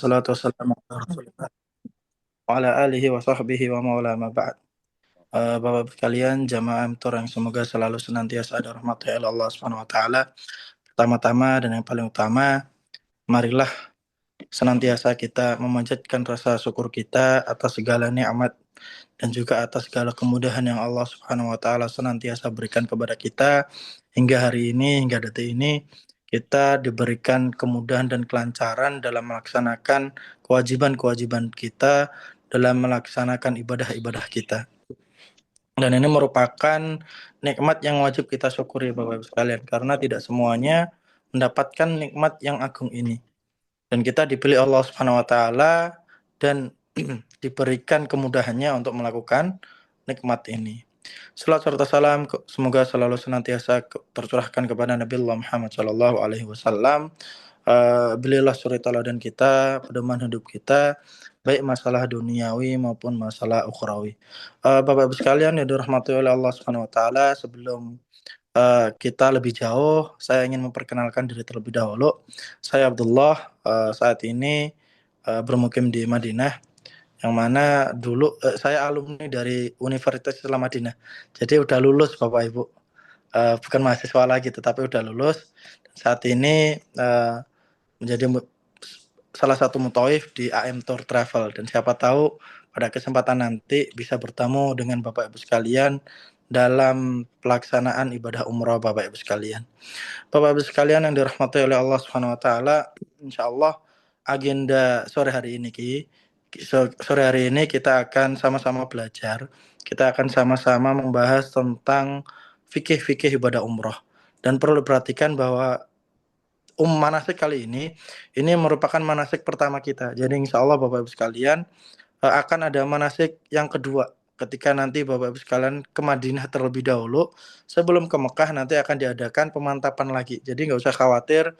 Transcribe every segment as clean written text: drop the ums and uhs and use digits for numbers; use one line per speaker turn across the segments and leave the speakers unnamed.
wassalatu wassalamu ala Rasulillah wa ala alihi wa sahbihi wa maula ma ba'd. Bapak sekalian, jamaah Amtor yang semoga selalu senantiasa ada rahmatnya Allah Subhanahu wa taala. Pertama-tama dan yang paling utama, marilah senantiasa kita memanjatkan rasa syukur kita atas segala nikmat dan juga atas segala kemudahan yang Allah Subhanahu wa taala senantiasa berikan kepada kita hingga hari ini, hingga detik ini kita diberikan kemudahan dan kelancaran dalam melaksanakan kewajiban-kewajiban kita, dalam melaksanakan ibadah-ibadah kita. Dan ini merupakan nikmat yang wajib kita syukuri Bapak Ibu sekalian, karena tidak semuanya mendapatkan nikmat yang agung ini. Dan kita dipilih Allah Subhanahu wa taala dan diberikan kemudahannya untuk melakukan nikmat ini. Salam serta salam semoga selalu senantiasa tercurahkan kepada Nabi Allah Muhammad Shallallahu Alaihi Wasallam. Belilah suri teladan kita, pedoman hidup kita, baik masalah duniawi maupun masalah ukhrawi. Bapak Ibu sekalian yang dirahmati oleh Allah Subhanahu Wa Taala, sebelum kita lebih jauh, saya ingin memperkenalkan diri terlebih dahulu. Saya Abdullah, saat ini bermukim di Madinah, yang mana dulu saya alumni dari Universitas Islam Madinah. Jadi udah lulus Bapak Ibu, bukan mahasiswa lagi, tetapi udah lulus. Saat ini menjadi salah satu muthaif di AM Tour Travel, dan siapa tahu pada kesempatan nanti bisa bertemu dengan Bapak Ibu sekalian dalam pelaksanaan ibadah umrah Bapak Ibu sekalian. Bapak Ibu sekalian yang dirahmati oleh Allah Subhanahu wa taala, insyaallah agenda sore hari ini kita akan sama-sama belajar. Kita akan sama-sama membahas tentang fikih-fikih ibadah umrah. Dan perlu diperhatikan bahwa manasik kali ini merupakan manasik pertama kita. Jadi insya Allah Bapak Ibu sekalian akan ada manasik yang kedua ketika nanti Bapak Ibu sekalian ke Madinah terlebih dahulu. Sebelum ke Mekah nanti akan diadakan pemantapan lagi. Jadi nggak usah khawatir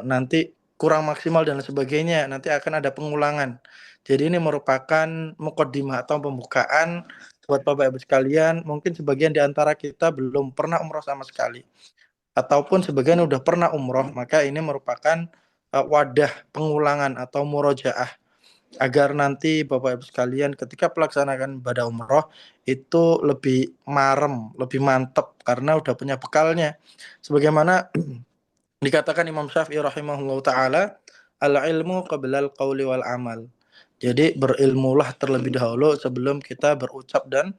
nanti kurang maksimal dan sebagainya. Nanti akan ada pengulangan. Jadi ini merupakan muqaddimah atau pembukaan buat Bapak Ibu sekalian. Mungkin sebagian di antara kita belum pernah umroh sama sekali, ataupun sebagian udah pernah umroh, maka ini merupakan wadah pengulangan atau murojaah, agar nanti Bapak Ibu sekalian ketika pelaksanaan ibadah umroh itu lebih marem, lebih mantap karena udah punya bekalnya. Sebagaimana dikatakan Imam Syafi'i rahimahullah ta'ala, al-ilmu qabla al-qawli wal amal. Jadi berilmulah terlebih dahulu sebelum kita berucap dan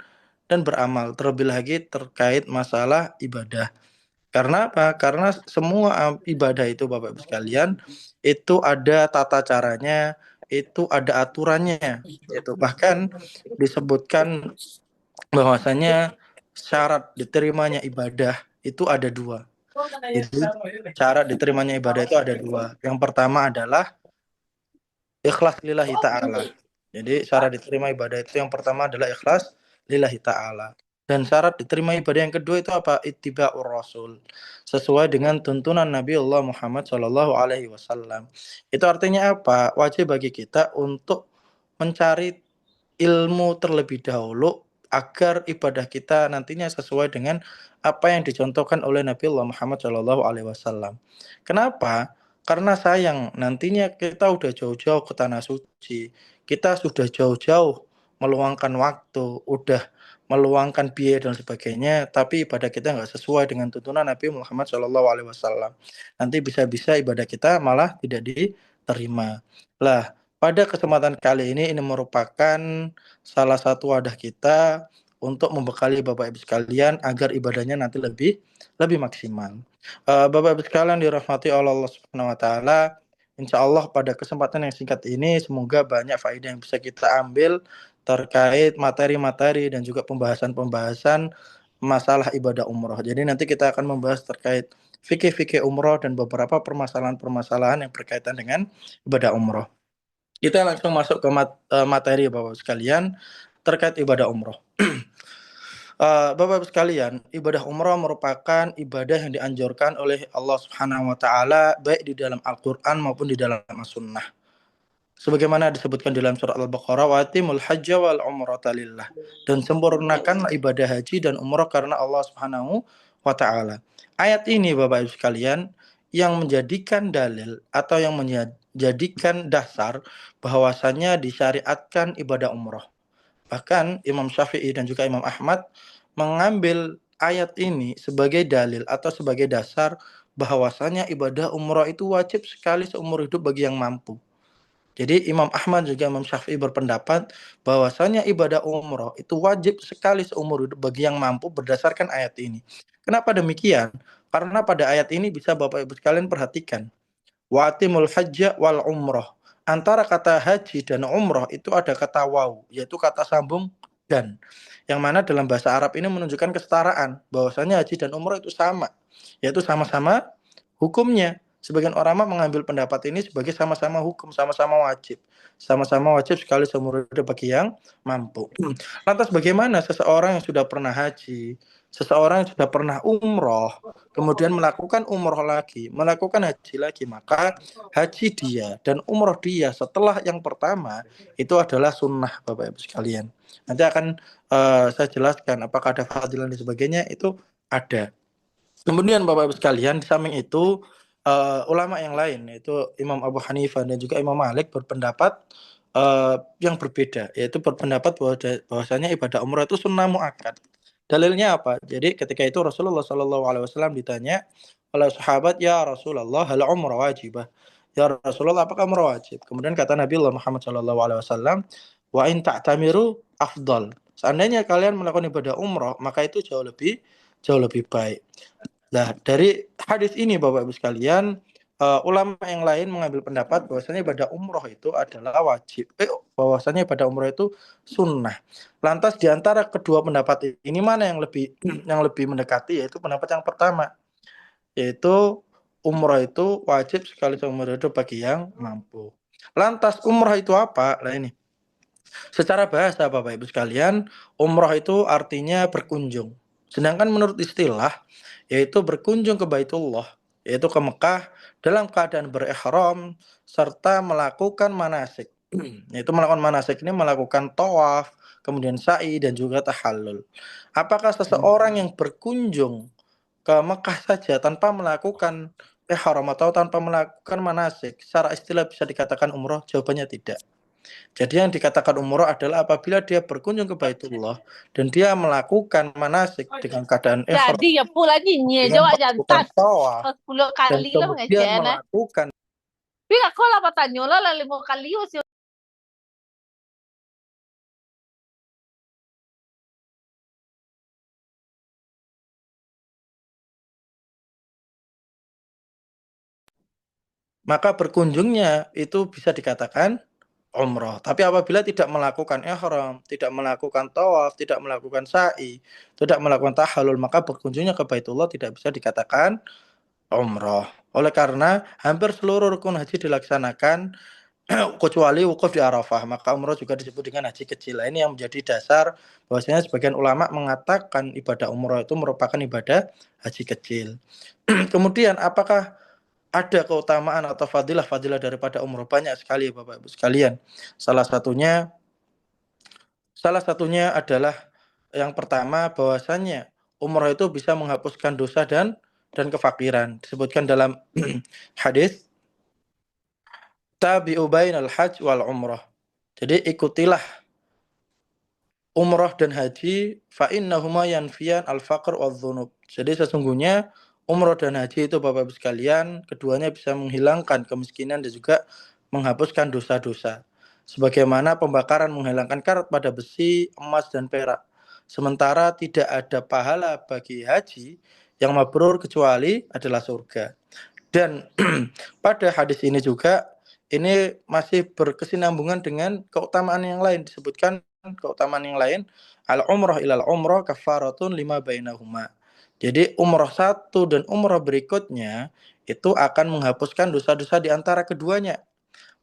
beramal, terlebih lagi terkait masalah ibadah. Karena apa? Karena semua ibadah itu Bapak Ibu sekalian itu ada tata caranya, itu ada aturannya. Itu bahkan disebutkan bahwasanya syarat diterimanya ibadah itu ada dua. Jadi syarat diterimanya ibadah itu ada dua. Yang pertama adalah ikhlas lillahi ta'ala. Jadi syarat diterima ibadah itu yang pertama adalah ikhlas lillahi ta'ala. Dan syarat diterima ibadah yang kedua itu apa? Ittiba'ur Rasul. Sesuai dengan tuntunan Nabi Allah Muhammad Shallallahu Alaihi Wasallam. Itu artinya apa? Wajib bagi kita untuk mencari ilmu terlebih dahulu agar ibadah kita nantinya sesuai dengan apa yang dicontohkan oleh Nabi Allah Muhammad Shallallahu Alaihi Wasallam. Kenapa? Karena sayang nantinya kita udah jauh-jauh ke tanah suci, kita sudah jauh-jauh meluangkan waktu, udah meluangkan biaya dan sebagainya, tapi ibadah kita nggak sesuai dengan tuntunan Nabi Muhammad Shallallahu Alaihi Wasallam. Nanti bisa-bisa ibadah kita malah tidak diterima. Lah, pada kesempatan kali ini merupakan salah satu wadah kita untuk membekali Bapak Ibu sekalian agar ibadahnya nanti lebih maksimal. Bapak Ibu sekalian dirahmati oleh Allah Subhanahu wa taala, insya Allah pada kesempatan yang singkat ini semoga banyak faedah yang bisa kita ambil terkait materi-materi dan juga pembahasan-pembahasan masalah ibadah umroh. Jadi nanti kita akan membahas terkait fikih-fikih umroh dan beberapa permasalahan-permasalahan yang berkaitan dengan ibadah umroh. Kita langsung masuk ke materi Bapak sekalian terkait ibadah umroh. Bapak sekalian, ibadah umroh merupakan ibadah yang dianjurkan oleh Allah Subhanahu wa taala baik di dalam Al-Qur'an maupun di dalam As-Sunnah. Sebagaimana disebutkan dalam surat Al-Baqarah, wa atimul hajja wal umrata lillah, dan sempurnakanlah ibadah haji dan umrah karena Allah Subhanahu wa taala. Ayat ini Bapak Ibu sekalian yang menjadikan dalil atau yang jadikan dasar bahwasanya disyariatkan ibadah umroh. Bahkan Imam Syafi'i dan juga Imam Ahmad mengambil ayat ini sebagai dalil atau sebagai dasar bahwasanya ibadah umroh itu wajib sekali seumur hidup bagi yang mampu. Jadi Imam Ahmad juga Imam Syafi'i berpendapat bahwasanya ibadah umroh itu wajib sekali seumur hidup bagi yang mampu berdasarkan ayat ini. Kenapa demikian? Karena pada ayat ini bisa Bapak Ibu sekalian perhatikan. Wa'atimul hajja wal umroh. Antara kata haji dan umroh itu ada kata waw, yaitu kata sambung dan. Yang mana dalam bahasa Arab ini menunjukkan kesetaraan, bahwasanya haji dan umroh itu sama, yaitu sama-sama hukumnya. Sebagian ulama mengambil pendapat ini sebagai sama-sama hukum, sama-sama wajib. Sama-sama wajib sekali seumur hidup bagi yang mampu. Lantas bagaimana seseorang yang sudah pernah haji, seseorang yang sudah pernah umroh, kemudian melakukan umroh lagi, melakukan haji lagi, maka haji dia dan umroh dia setelah yang pertama itu adalah sunnah, Bapak Ibu sekalian. Nanti akan saya jelaskan apakah ada fadilah dan sebagainya, itu ada. Kemudian Bapak Ibu sekalian, di samping itu ulama yang lain yaitu Imam Abu Hanifah dan juga Imam Malik berpendapat yang berbeda, yaitu berpendapat bahwasanya ibadah umroh itu sunnah muakkad. Dalilnya apa? Jadi ketika itu Rasulullah Shallallahu Alaihi Wasallam ditanya oleh sahabat, ya Rasulullah, hal umrah wajibah? Ya Rasulullah, apakah umrah wajib? Kemudian kata Nabi Allah Muhammad Shallallahu Alaihi Wasallam, wa in ta'tamiru afdal. Seandainya kalian melakukan ibadah umrah, maka itu jauh lebih baik. Nah, dari hadis ini Bapak Ibu sekalian, ulama yang lain mengambil pendapat bahwasanya ibadah umroh itu adalah wajib. Bahwasanya ibadah umroh itu sunnah. Lantas di antara kedua pendapat ini mana yang lebih yang lebih mendekati, yaitu pendapat yang pertama, yaitu umroh itu wajib sekali seumur hidup bagi yang mampu. Lantas umroh itu apa? Nah ini, secara bahasa Bapak Ibu sekalian, umroh itu artinya berkunjung. Sedangkan menurut istilah, yaitu berkunjung ke Baitullah, yaitu ke Mekah dalam keadaan berihram serta melakukan manasik. Yaitu melakukan manasik ini melakukan tawaf, kemudian sa'i dan juga tahallul. Apakah seseorang yang berkunjung ke Mekah saja tanpa melakukan ihram atau tanpa melakukan manasik secara istilah bisa dikatakan umroh? Jawabannya tidak. Jadi yang dikatakan umroh adalah apabila dia berkunjung ke Baitullah dan dia melakukan manasik dengan keadaan ihram,
Jadi ya pula ni
dengan
jawab
melakukan
jantas.
tawaf
10
dan
kali lah
kemudian
ngecen.
melakukan,
Tapi ako lah patanyo lah 5 kali sih.
maka berkunjungnya itu bisa dikatakan umroh. Tapi apabila tidak melakukan ihram, tidak melakukan tawaf, tidak melakukan sa'i, tidak melakukan tahallul, maka berkunjungnya ke Baitullah tidak bisa dikatakan umroh. Oleh karena hampir seluruh rukun haji dilaksanakan kecuali wukuf di Arafah, maka umroh juga disebut dengan haji kecil. Ini yang menjadi dasar bahwasanya sebagian ulama mengatakan ibadah umroh itu merupakan ibadah haji kecil. Kemudian apakah ada keutamaan atau fadilah-fadilah daripada umroh? Banyak sekali Bapak Ibu sekalian. Salah satunya adalah yang pertama, bahwasanya umroh itu bisa menghapuskan dosa dan kefakiran. Disebutkan dalam hadis tabi'u bainal hajj wal umroh. Jadi ikutilah umroh dan haji, fa innahuma yanfiyan al-faqr wadh-dhunub. Jadi sesungguhnya umroh dan haji itu Bapak Ibu sekalian, keduanya bisa menghilangkan kemiskinan dan juga menghapuskan dosa-dosa. Sebagaimana pembakaran menghilangkan karat pada besi, emas dan perak. Sementara tidak ada pahala bagi haji yang mabrur kecuali adalah surga. Dan pada hadis ini juga ini masih berkesinambungan dengan keutamaan yang lain, disebutkan keutamaan yang lain, al umrah ilal umrah kafaratun lima bainahuma. Jadi umrah satu dan umrah berikutnya itu akan menghapuskan dosa-dosa di antara keduanya.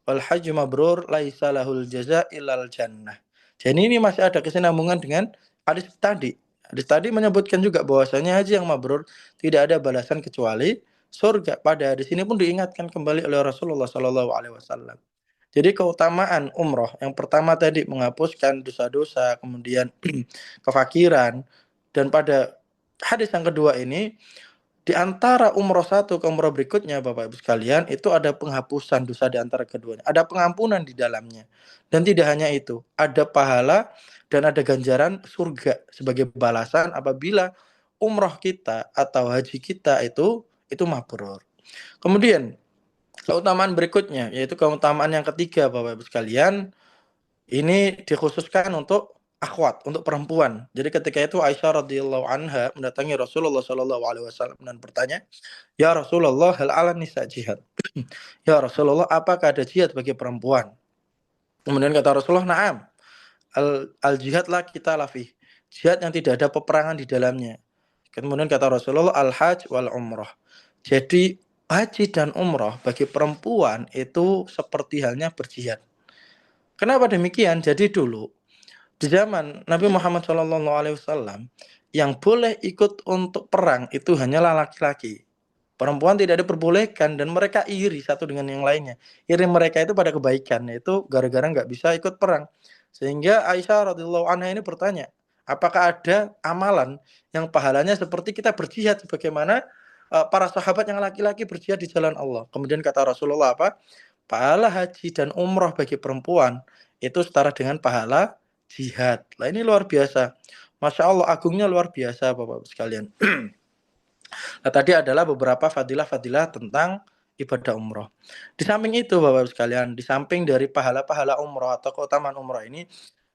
Wal hajju mabrur laisa lahul jaza ilal jannah. Jadi ini masih ada kesinambungan dengan hadis tadi. Hadis tadi menyebutkan juga bahwasanya haji yang mabrur tidak ada balasan kecuali surga. Pada hadis ini pun diingatkan kembali oleh Rasulullah Shallallahu Alaihi Wasallam. Jadi keutamaan umroh yang pertama tadi menghapuskan dosa-dosa, kemudian kefakiran, dan pada hadis yang kedua ini Di antara umroh satu ke umroh berikutnya, Bapak Ibu sekalian, itu ada penghapusan dosa di antara keduanya. Ada pengampunan di dalamnya. Dan tidak hanya itu, ada pahala dan ada ganjaran surga sebagai balasan apabila umroh kita atau haji kita itu mabrur. Kemudian, keutamaan berikutnya, yaitu keutamaan yang ketiga, Bapak Ibu sekalian, ini dikhususkan untuk akhwat, untuk perempuan. Jadi ketika itu Aisyah radhiyallahu anha mendatangi Rasulullah Shallallahu alaihi wasallam dan bertanya, "Ya Rasulullah, hal 'ala nisa jihad?" Ya Rasulullah, apakah ada jihad bagi perempuan? Kemudian kata Rasulullah, "Na'am. Al jihad la kita lafih." Jihad yang tidak ada peperangan di dalamnya. Kemudian kata Rasulullah, al-hajj wal umrah. Jadi haji dan umrah bagi perempuan itu seperti halnya berjihad. Kenapa demikian? Jadi dulu di zaman Nabi Muhammad SAW yang boleh ikut untuk perang itu hanyalah laki-laki. Perempuan tidak diperbolehkan dan mereka iri satu dengan yang lainnya. Iri mereka itu pada kebaikan, yaitu gara-gara nggak bisa ikut perang. Sehingga Aisyah radhiyallahu anha ini bertanya, apakah ada amalan yang pahalanya seperti kita berjihad sebagaimana para sahabat yang laki-laki berjihad di jalan Allah. Kemudian kata Rasulullah apa? Pahala haji dan umroh bagi perempuan itu setara dengan pahala jihad. Lah ini luar biasa. Masya Allah, agungnya luar biasa Bapak-Bapak sekalian. Nah, tadi adalah beberapa fadilah-fadilah tentang ibadah umroh. Di samping itu Bapak-Bapak sekalian, di samping dari pahala-pahala umroh atau keutamaan umroh ini,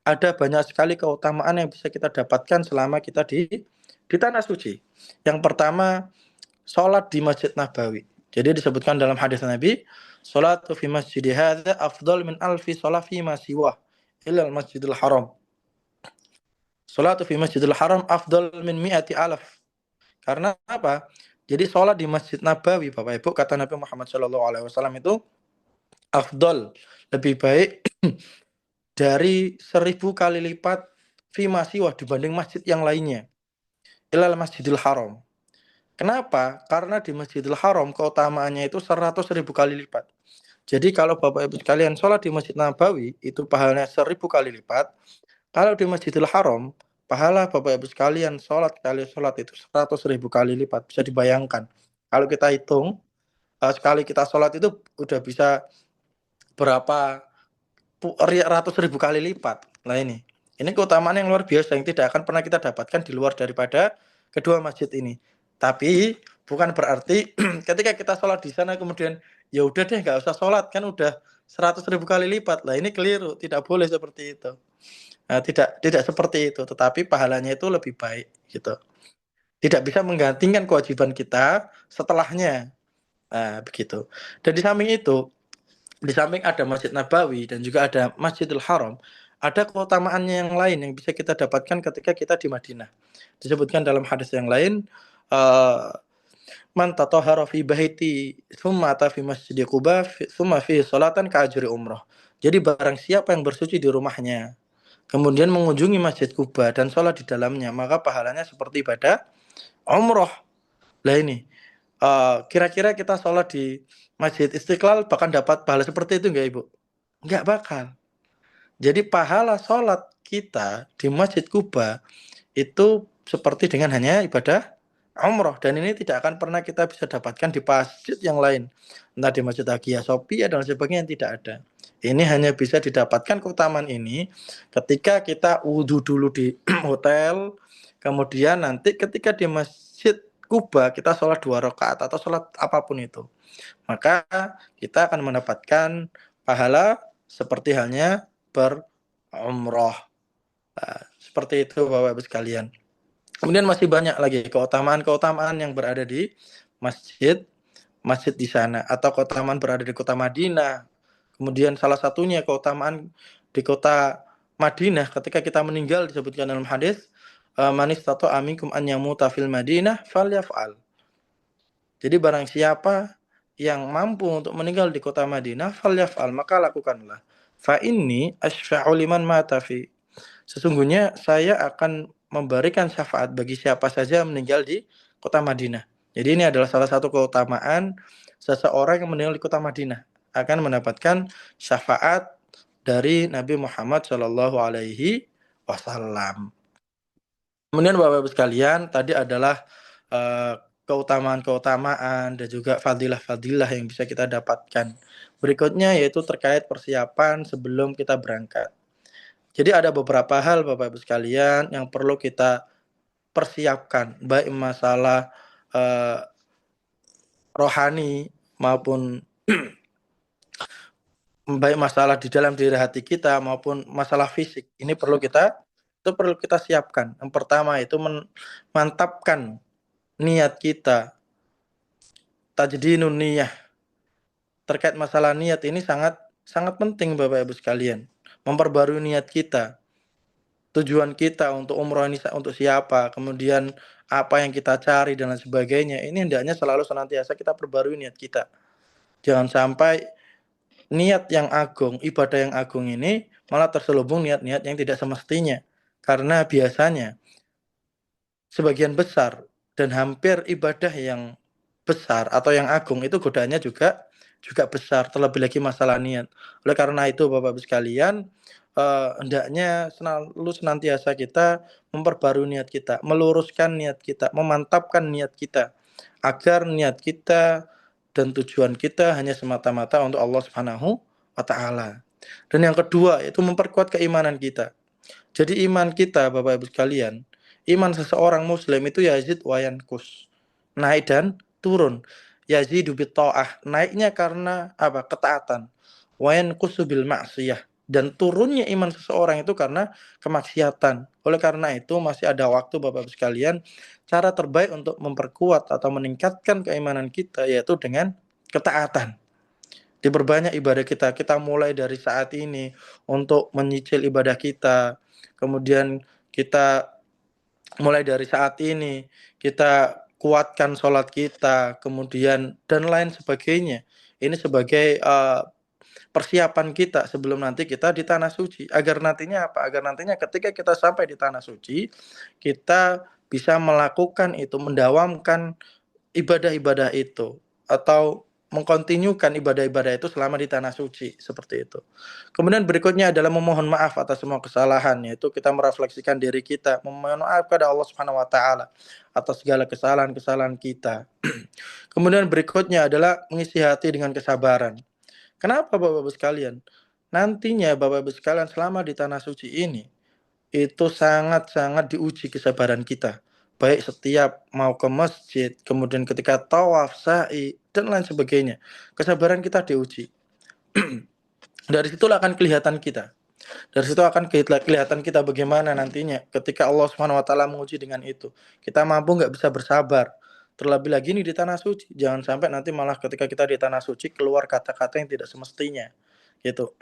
ada banyak sekali keutamaan yang bisa kita dapatkan selama kita di tanah suci. Yang pertama, sholat di Masjid Nabawi. Jadi disebutkan dalam hadis Nabi, "Sholatu fi masjidi hadza afdal min alfi sholat fi ma siwah ilal Masjidil Haram." Sholatu fi Masjidil Haram afdal min mi'ati alaf. Karena apa? Jadi sholat di Masjid Nabawi, Bapak Ibu, kata Nabi Muhammad SAW itu afdal, lebih baik dari 1000 kali lipat fi masiwah dibanding masjid yang lainnya. Ilal Masjidil Haram. Kenapa? Karena di Masjidil Haram keutamaannya itu 100.000 kali lipat. Jadi kalau Bapak Ibu sekalian sholat di Masjid Nabawi itu pahalanya 1000 kali lipat. Kalau di Masjidil Haram pahala Bapak Ibu sekalian sholat kali sholat itu 100.000 kali lipat. Bisa dibayangkan. Kalau kita hitung sekali kita sholat itu udah bisa berapa ratus ribu kali lipat. Nah ini keutamaan yang luar biasa yang tidak akan pernah kita dapatkan di luar daripada kedua masjid ini. Tapi bukan berarti ketika kita sholat di sana kemudian ya udah deh nggak usah sholat kan udah 100.000 kali lipat. Lah ini keliru, tidak boleh seperti itu. Nah, tidak seperti itu, tetapi pahalanya itu lebih baik gitu. Tidak bisa menggantikan kewajiban kita setelahnya. Nah, begitu. Dan di samping itu, di samping ada Masjid Nabawi dan juga ada Masjidil Haram, ada keutamaannya yang lain yang bisa kita dapatkan ketika kita di Madinah. Disebutkan dalam hadis yang lain, man tatahhara fi baiti tsumma ata fi masjid Quba tsumma fi salatan ka ajri umrah. Jadi barang siapa yang bersuci di rumahnya, kemudian mengunjungi Masjid Quba dan sholat di dalamnya, maka pahalanya seperti ibadah umroh. Lah ini, kira-kira kita sholat di Masjid Istiqlal bahkan dapat pahala seperti itu enggak Ibu? Enggak bakal. Jadi pahala sholat kita di Masjid Quba itu seperti dengan hanya ibadah umroh. Dan ini tidak akan pernah kita bisa dapatkan di masjid yang lain. Entah di Masjid Hagia Sophia dan sebagainya, tidak ada. Ini hanya bisa didapatkan keutamaan ini ketika kita wudhu dulu di hotel, kemudian nanti ketika di Masjid Kuba kita sholat 2 rakaat atau sholat apapun itu, maka kita akan mendapatkan pahala seperti halnya berumroh. Nah, seperti itu Bapak Ibu sekalian. Kemudian masih banyak lagi keutamaan-keutamaan yang berada di masjid di sana, atau keutamaan berada di kota Madinah. Kemudian salah satunya keutamaan di kota Madinah ketika kita meninggal disebutkan dalam hadis, man istata'a minkum an yamuta fil Madinah falyaf'al. Jadi barang siapa yang mampu untuk meninggal di kota Madinah falyaf'al, maka lakukanlah. Fa inni asyfa'u liman mata fi. Sesungguhnya saya akan memberikan syafaat bagi siapa saja yang meninggal di kota Madinah. Jadi ini adalah salah satu keutamaan seseorang yang meninggal di kota Madinah akan mendapatkan syafaat dari Nabi Muhammad Shallallahu Alaihi Wasallam. Kemudian Bapak-Bapak sekalian, tadi adalah keutamaan-keutamaan dan juga fadilah-fadilah yang bisa kita dapatkan. Berikutnya yaitu terkait persiapan sebelum kita berangkat. Jadi ada beberapa hal Bapak Ibu sekalian yang perlu kita persiapkan, baik masalah rohani maupun baik masalah di dalam diri hati kita maupun masalah fisik. Ini perlu kita siapkan. Yang pertama itu mantapkan niat kita. Tajdidun niyah. Terkait masalah niat ini sangat penting Bapak Ibu sekalian. Memperbarui niat kita. Tujuan kita untuk umroh ini untuk siapa, kemudian apa yang kita cari dan lain sebagainya. Ini hendaknya selalu senantiasa kita perbarui niat kita. Jangan sampai niat yang agung, ibadah yang agung ini malah terselubung niat-niat yang tidak semestinya. Karena biasanya sebagian besar dan hampir ibadah yang besar atau yang agung itu godaannya juga besar, terlebih lagi masalah niat. Oleh karena itu Bapak Ibu sekalian, hendaknya selalu senantiasa kita memperbarui niat kita, meluruskan niat kita, memantapkan niat kita agar niat kita dan tujuan kita hanya semata-mata untuk Allah Subhanahu wa taala. Dan yang kedua itu memperkuat keimanan kita. Jadi iman kita Bapak Ibu sekalian, iman seseorang muslim itu yazid wa yankus. Naik dan turun. Yazidu bitta'ah, naiknya karena apa? Ketaatan. Wa yankusu bil ma'siyah, dan turunnya iman seseorang itu karena kemaksiatan. Oleh karena itu masih ada waktu Bapak Ibu sekalian, cara terbaik untuk memperkuat atau meningkatkan keimanan kita yaitu dengan ketaatan. Diperbanyak ibadah kita. Kita mulai dari saat ini untuk menyicil ibadah kita. Kemudian kita mulai dari saat ini kita kuatkan sholat kita, kemudian dan lain sebagainya. Ini sebagai persiapan kita sebelum nanti kita di tanah suci. Agar nantinya apa? Agar nantinya ketika kita sampai di tanah suci, kita bisa melakukan itu, mendawamkan ibadah-ibadah itu, atau mengkontinyukan ibadah-ibadah itu selama di tanah suci, seperti itu. Kemudian berikutnya adalah memohon maaf atas semua kesalahan, yaitu kita merefleksikan diri kita, memohon maaf kepada Allah Subhanahu wa taala atas segala kesalahan-kesalahan kita. Kemudian berikutnya adalah mengisi hati dengan kesabaran. Kenapa Bapak-Ibu sekalian? Nantinya Bapak-Ibu sekalian selama di tanah suci ini itu sangat-sangat diuji kesabaran kita. Baik setiap mau ke masjid, kemudian ketika tawaf, sa'i, dan lain sebagainya. Kesabaran kita diuji. Dari situlah akan kelihatan kita. Dari situ akan kelihatan kita bagaimana nantinya ketika Allah Subhanahu wa taala menguji dengan itu. Kita mampu nggak bisa bersabar. Terlebih lagi ini di tanah suci. Jangan sampai nanti malah ketika kita di tanah suci keluar kata-kata yang tidak semestinya. Gitu.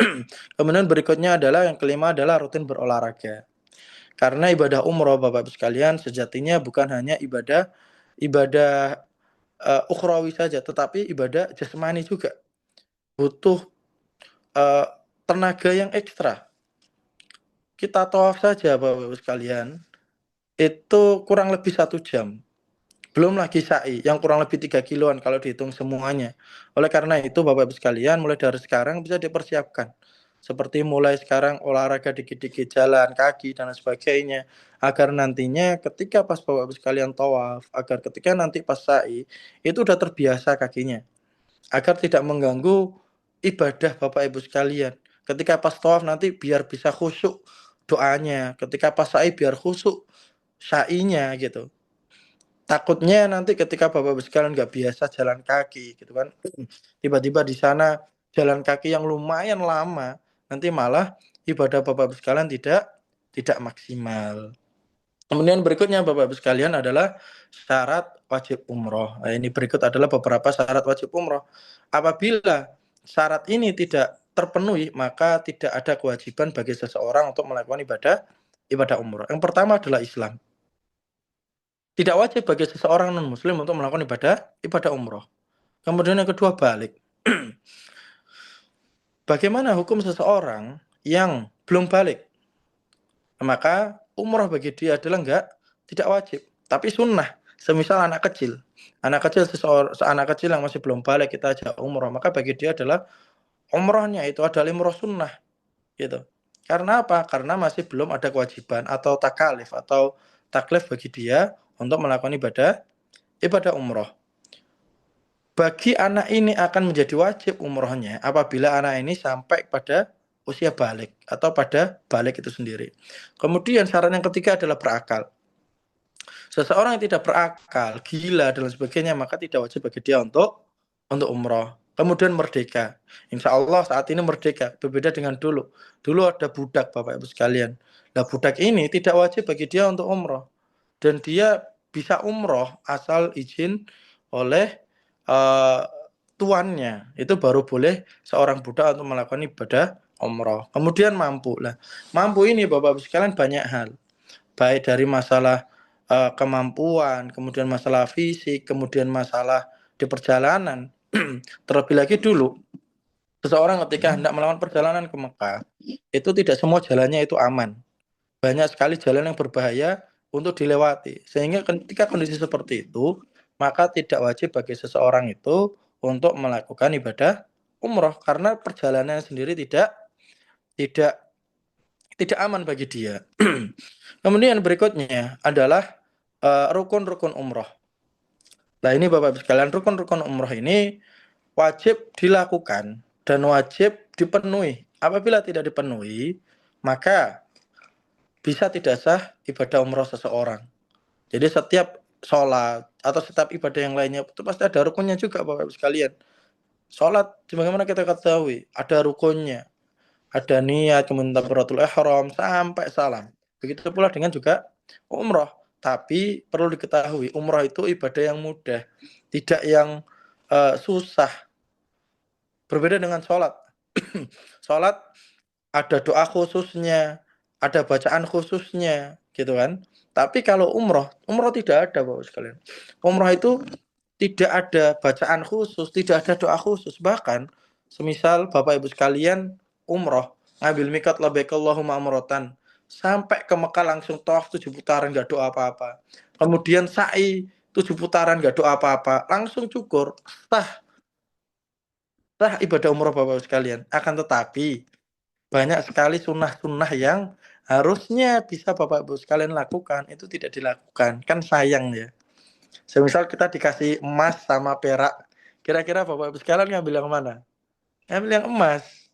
Kemudian berikutnya adalah yang kelima adalah rutin berolahraga. Karena ibadah umroh Bapak Ibu sekalian sejatinya bukan hanya ibadah ukhrawi saja, tetapi ibadah jasmani juga. Butuh tenaga yang ekstra. Kita tawaf saja Bapak Ibu sekalian, itu kurang lebih 1 jam. Belum lagi sa'i yang kurang lebih 3 kiloan kalau dihitung semuanya. Oleh karena itu Bapak Ibu sekalian, mulai dari sekarang bisa dipersiapkan. Seperti mulai sekarang olahraga dikit-dikit, jalan kaki dan sebagainya, agar nantinya ketika pas Bapak Ibu sekalian tawaf, agar ketika nanti pas sa'i itu udah terbiasa kakinya, agar tidak mengganggu ibadah Bapak Ibu sekalian. Ketika pas tawaf nanti biar bisa khusyuk doanya, ketika pas sa'i biar khusyuk sa'inya gitu. Takutnya nanti ketika Bapak Ibu sekalian nggak biasa jalan kaki gitu kan, tiba-tiba di sana jalan kaki yang lumayan lama, nanti malah ibadah Bapak Ibu sekalian tidak maksimal. Kemudian berikutnya Bapak Ibu sekalian adalah syarat wajib umroh. Nah, ini berikut adalah beberapa syarat wajib umroh. Apabila syarat ini tidak terpenuhi, maka tidak ada kewajiban bagi seseorang untuk melakukan ibadah umroh. Yang pertama adalah Islam. Tidak wajib bagi seseorang non-muslim untuk melakukan ibadah umroh. Kemudian yang kedua balik. Bagaimana hukum seseorang yang belum balik? Maka umroh bagi dia adalah tidak wajib, tapi sunnah. Semisal anak kecil anak kecil yang masih belum balik kita ajak umroh, maka bagi dia adalah umrohnya itu adalah umroh sunnah, gitu. Karena apa? Karena masih belum ada kewajiban atau takalif atau taklif bagi dia untuk melakukan ibadah umroh. Bagi anak ini akan menjadi wajib umrohnya apabila anak ini sampai pada usia balik atau pada balik itu sendiri. Kemudian syarat yang ketiga adalah berakal. Seseorang yang tidak berakal, gila dan sebagainya, maka tidak wajib bagi dia untuk umroh. Kemudian merdeka. Insya Allah saat ini merdeka, berbeda dengan dulu. Dulu ada budak, Bapak Ibu sekalian. Nah, budak ini tidak wajib bagi dia untuk umroh. Dan dia bisa umroh asal izin oleh tuannya. Itu baru boleh seorang budak untuk melakukan ibadah umroh. Kemudian mampu. Lah, mampu ini Bapak Ibu sekalian banyak hal. Baik dari masalah kemampuan, kemudian masalah fisik, kemudian masalah di perjalanan. Terlebih lagi dulu, seseorang ketika hendak melakukan perjalanan ke Mekah, itu tidak semua jalannya itu aman. Banyak sekali jalan yang berbahaya untuk dilewati. Sehingga ketika kondisi seperti itu, maka tidak wajib bagi seseorang itu untuk melakukan ibadah umroh karena perjalanan sendiri tidak tidak aman bagi dia. Kemudian berikutnya adalah rukun-rukun umroh. Nah ini Bapak Ibu sekalian, rukun-rukun umroh ini wajib dilakukan dan wajib dipenuhi. Apabila tidak dipenuhi, maka bisa tidak sah ibadah umroh seseorang. Jadi setiap sholat atau setiap ibadah yang lainnya itu pasti ada rukunnya juga Bapak Ibu sekalian. Sholat, sebagaimana kita ketahui, ada rukunnya. Ada niat, kemudian takbiratul ihram, sampai salam. Begitu pula dengan juga umroh. Tapi perlu diketahui, umroh itu ibadah yang mudah, tidak yang susah. Berbeda dengan sholat. Sholat ada doa khususnya, ada bacaan khususnya, gitu kan. Tapi kalau umroh tidak ada Bapak sekalian. Umroh itu tidak ada bacaan khusus, tidak ada doa khusus. Bahkan, semisal Bapak Ibu sekalian umroh, ngambil mikat labbaik Allahumma umrotan, sampai ke Mekah langsung tawaf 7 putaran gak doa apa-apa. Kemudian sa'i 7 putaran gak doa apa-apa, langsung cukur, sah ibadah umroh Bapak Ibu sekalian. Akan tetapi banyak sekali sunnah-sunnah yang harusnya bisa Bapak Ibu sekalian lakukan, itu tidak dilakukan. Kan sayang ya. Semisal kita dikasih emas sama perak, kira-kira Bapak Ibu sekalian ngambil yang mana? Ngambil yang emas.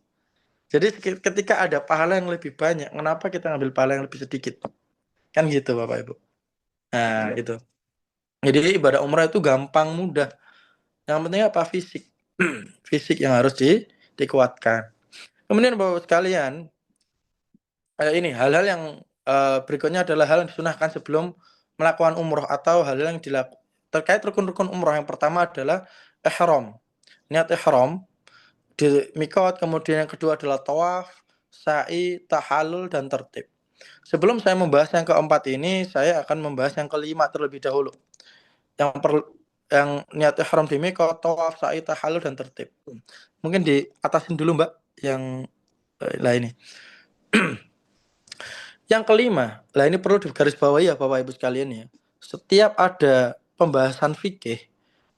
Jadi ketika ada pahala yang lebih banyak, kenapa kita ngambil pahala yang lebih sedikit? Kan gitu Bapak Ibu. Nah, gitu. Jadi ibadah umrah itu gampang, mudah. Yang penting apa? Fisik. Fisik yang harus dikuatkan. Kemudian Bapak Ibu sekalian, ini hal-hal yang berikutnya adalah hal yang disunahkan sebelum melakukan umroh atau hal-hal yang dilakukan terkait rukun-rukun umroh. Yang pertama adalah ihram. Niat ihram di mikot, kemudian yang kedua adalah tawaf, sa'i, tahallul dan tertib. Sebelum saya membahas yang keempat ini, saya akan membahas yang kelima terlebih dahulu. Yang niat ihram di mikot, tawaf, sa'i, tahallul dan tertib. Mungkin diatasin dulu Mbak yang lah ini. Yang kelima, lah ini perlu digarisbawahi ya Bapak Ibu sekalian ya. Setiap ada pembahasan fikih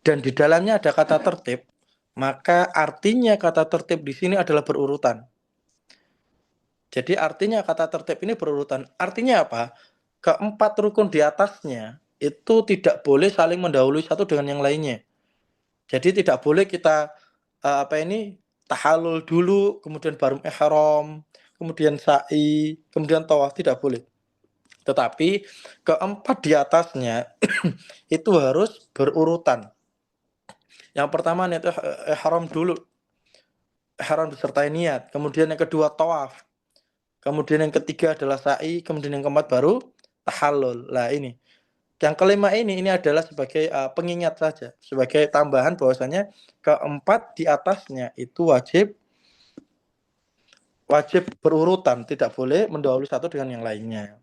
dan di dalamnya ada kata tertib, maka artinya kata tertib di sini adalah berurutan. Jadi artinya kata tertib ini berurutan. Artinya apa? Keempat rukun di atasnya itu tidak boleh saling mendahului satu dengan yang lainnya. Jadi tidak boleh kita tahallul dulu, kemudian baru ihram, kemudian sa'i, kemudian tawaf, tidak boleh. Tetapi keempat di atasnya itu harus berurutan. Yang pertama niat ihram dulu. Ihram disertai niat. Kemudian yang kedua tawaf. Kemudian yang ketiga adalah sa'i, kemudian yang keempat baru tahallul. Lah ini. Yang kelima ini adalah sebagai pengingat saja, sebagai tambahan bahwasanya keempat di atasnya itu wajib berurutan, tidak boleh mendahului satu dengan yang lainnya.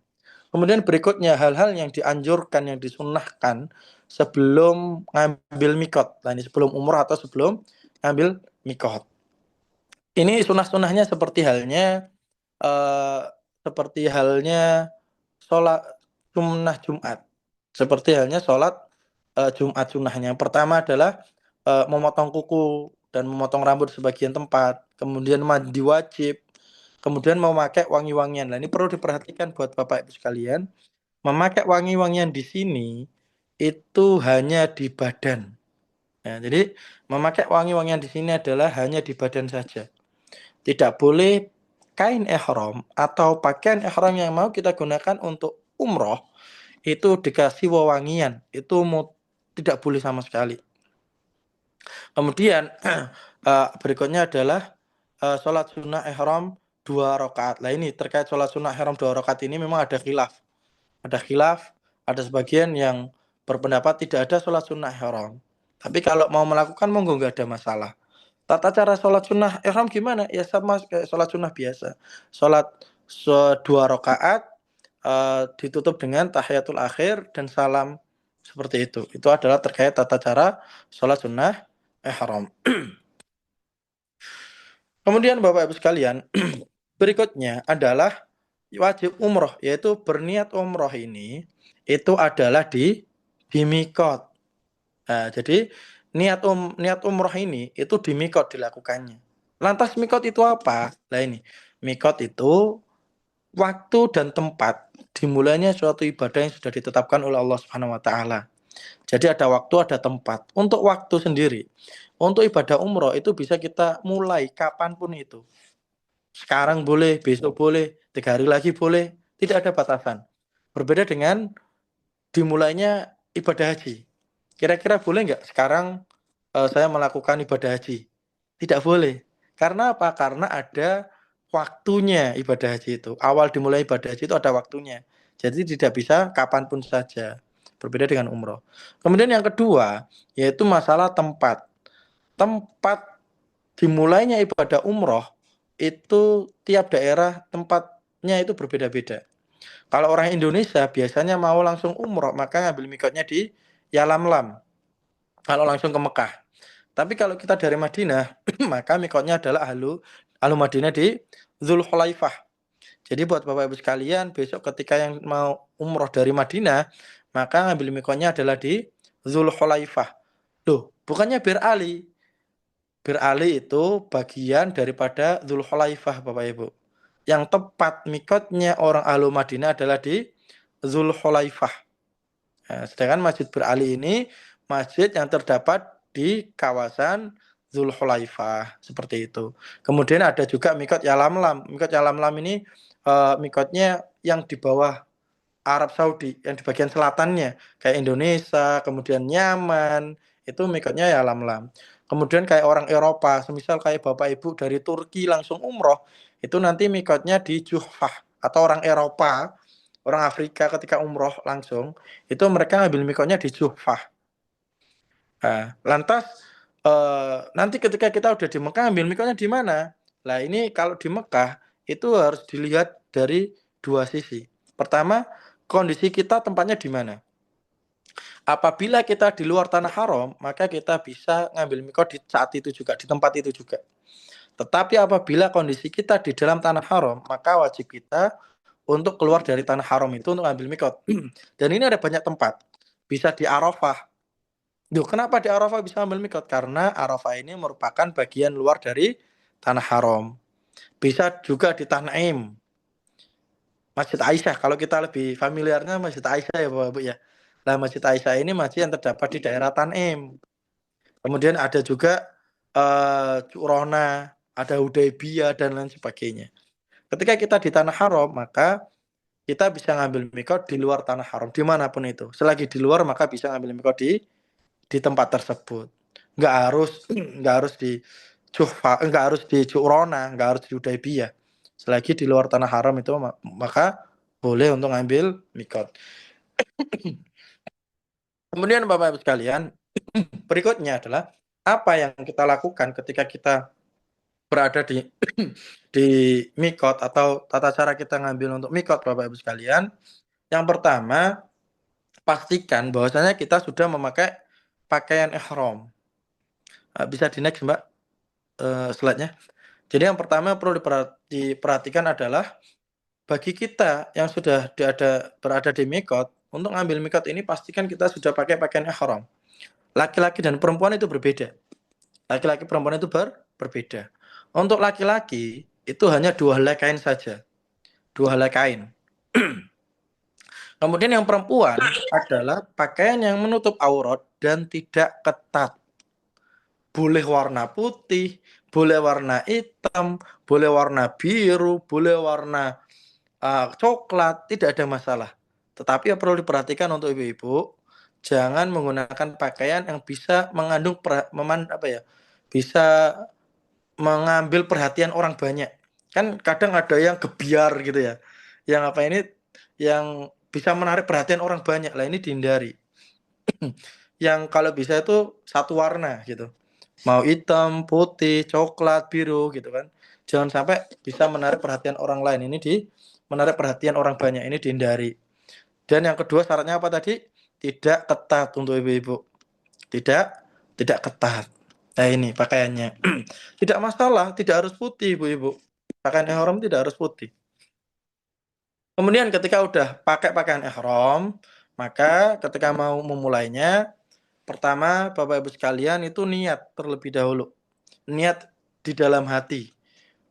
Kemudian berikutnya hal-hal yang dianjurkan, yang disunnahkan sebelum ngambil mikot. Nah ini sebelum umrah atau sebelum ngambil mikot. Ini sunnah-sunnahnya seperti halnya sholat sunnah Jumat. Seperti halnya sholat Jumat sunnahnya. Yang pertama adalah memotong kuku dan memotong rambut sebagian tempat. Kemudian mandi wajib. Kemudian memakai wangi-wangian. Nah ini perlu diperhatikan buat Bapak Ibu sekalian. Memakai wangi-wangian di sini itu hanya di badan. Ya, jadi memakai wangi-wangian di sini adalah hanya di badan saja. Tidak boleh kain ihram atau pakaian ihram yang mau kita gunakan untuk umroh itu dikasih wewangian. Itu tidak boleh sama sekali. Kemudian berikutnya adalah sholat sunnah ihram 2 rakaat. Nah ini terkait sholat sunnah ihram 2 rakaat ini memang ada khilaf. Ada sebagian yang berpendapat tidak ada sholat sunnah ihram. Tapi kalau mau melakukan monggo nggak ada masalah. Tata cara sholat sunnah ihram gimana? Ya sama kayak sholat sunnah biasa. Sholat 2 rakaat ditutup dengan tahiyatul akhir dan salam seperti itu. Itu adalah terkait tata cara sholat sunnah ihram. Kemudian Bapak Ibu sekalian, berikutnya adalah wajib umroh, yaitu berniat umroh ini itu adalah di mikot. Nah, jadi niat umroh ini itu di mikot dilakukannya. Lantas mikot itu apa? Nah ini, mikot itu waktu dan tempat dimulainya suatu ibadah yang sudah ditetapkan oleh Allah Subhanahu wa taala. Jadi ada waktu, ada tempat. Untuk waktu sendiri, untuk ibadah umroh itu bisa kita mulai kapanpun itu. Sekarang boleh, besok boleh, 3 hari lagi boleh, tidak ada batasan. Berbeda dengan dimulainya ibadah haji. Kira-kira boleh nggak sekarang saya melakukan ibadah haji? Tidak boleh. Karena apa? Karena ada waktunya ibadah haji itu. Awal dimulai ibadah haji itu ada waktunya. Jadi tidak bisa kapanpun saja. Berbeda dengan umroh. Kemudian yang kedua, yaitu masalah tempat. Tempat dimulainya ibadah umroh itu tiap daerah tempatnya itu berbeda-beda. Kalau orang Indonesia biasanya mau langsung umroh maka ngambil mikotnya di Yalamlam. Kalau langsung ke Mekah. Tapi kalau kita dari Madinah maka mikotnya adalah ahlu Madinah di Dzulhulaifah. Jadi buat Bapak Ibu sekalian besok ketika yang mau umroh dari Madinah maka ngambil mikotnya adalah di Dzulhulaifah. Loh, bukannya Bir Ali. Bir Ali itu bagian daripada Dzulhulaifah Bapak Ibu. Yang tepat mikotnya orang ahlu Madinah adalah di Dzulhulaifah. Nah, sedangkan Masjid Bir Ali ini masjid yang terdapat di kawasan Dzulhulaifah seperti itu. Kemudian ada juga mikot Yalamlam. Mikot Yalamlam ini mikotnya yang di bawah Arab Saudi, yang di bagian selatannya kayak Indonesia, kemudian Yaman, itu mikotnya Yalamlam. Kemudian kayak orang Eropa, semisal kayak Bapak Ibu dari Turki langsung umroh, itu nanti mikotnya di Juhfah. Atau orang Eropa, orang Afrika ketika umroh langsung, itu mereka ngambil mikotnya di Juhfah. Nah, lantas nanti ketika kita udah di Mekah ambil mikotnya di mana? Nah ini kalau di Mekah itu harus dilihat dari 2 sisi. Pertama, kondisi kita tempatnya di mana. Apabila kita di luar tanah haram, maka kita bisa ngambil mikot di saat itu juga, di tempat itu juga. Tetapi apabila kondisi kita di dalam tanah haram, maka wajib kita untuk keluar dari tanah haram itu untuk ambil mikot. Dan ini ada banyak tempat. Bisa di Arafah. Duh, kenapa di Arafah bisa ambil mikot? Karena Arafah ini merupakan bagian luar dari tanah haram. Bisa juga di Tan'im. Masjid Aisyah, kalau kita lebih familiarnya Masjid Aisyah ya Bapak-Ibu ya. Nah, Masjid Aisyah ini masjid yang terdapat di daerah Tan'im. Kemudian ada juga Curona, ada Hudaybiyah dan lain sebagainya. Ketika kita di tanah haram, maka kita bisa ngambil mikot di luar tanah haram, dimanapun itu. Selagi di luar, maka bisa ngambil mikot di tempat tersebut. Nggak harus di Juhfa, nggak harus di Curona, nggak harus di Hudaybiyah. Selagi di luar tanah haram itu, maka boleh untuk ngambil mikot. Kemudian Bapak Ibu sekalian, berikutnya adalah apa yang kita lakukan ketika kita berada di di mikot atau tata cara kita ngambil untuk mikot Bapak Ibu sekalian. Yang pertama, pastikan bahwasanya kita sudah memakai pakaian ihram. Bisa di next Mbak slide-nya. Jadi yang pertama perlu diperhatikan adalah bagi kita yang sudah berada di mikot, untuk ngambil mikot ini pastikan kita sudah pakai pakaian ihram. Laki-laki dan perempuan itu berbeda. Laki-laki perempuan itu berbeda. Untuk laki-laki itu hanya 2 helai kain saja. 2 helai kain. Kemudian yang perempuan adalah pakaian yang menutup aurat dan tidak ketat. Boleh warna putih, boleh warna hitam, boleh warna biru, boleh warna coklat, tidak ada masalah. Tetapi yang perlu diperhatikan untuk ibu-ibu, jangan menggunakan pakaian yang bisa mengandung bisa mengambil perhatian orang banyak. Kan kadang ada yang gebiar gitu ya. Yang bisa menarik perhatian orang banyak. Lah ini dihindari. Yang kalau bisa itu satu warna gitu. Mau hitam, putih, coklat, biru gitu kan. Jangan sampai bisa menarik perhatian orang lain. Menarik perhatian orang banyak, ini dihindari. Dan yang kedua syaratnya apa tadi? Tidak ketat untuk ibu-ibu. Tidak tidak ketat. Nah ini pakaiannya. Tidak masalah, tidak harus putih ibu-ibu. Pakaian ihram tidak harus putih. Kemudian ketika udah pakai pakaian ihram, maka ketika mau memulainya, pertama Bapak Ibu sekalian itu niat terlebih dahulu. Niat di dalam hati.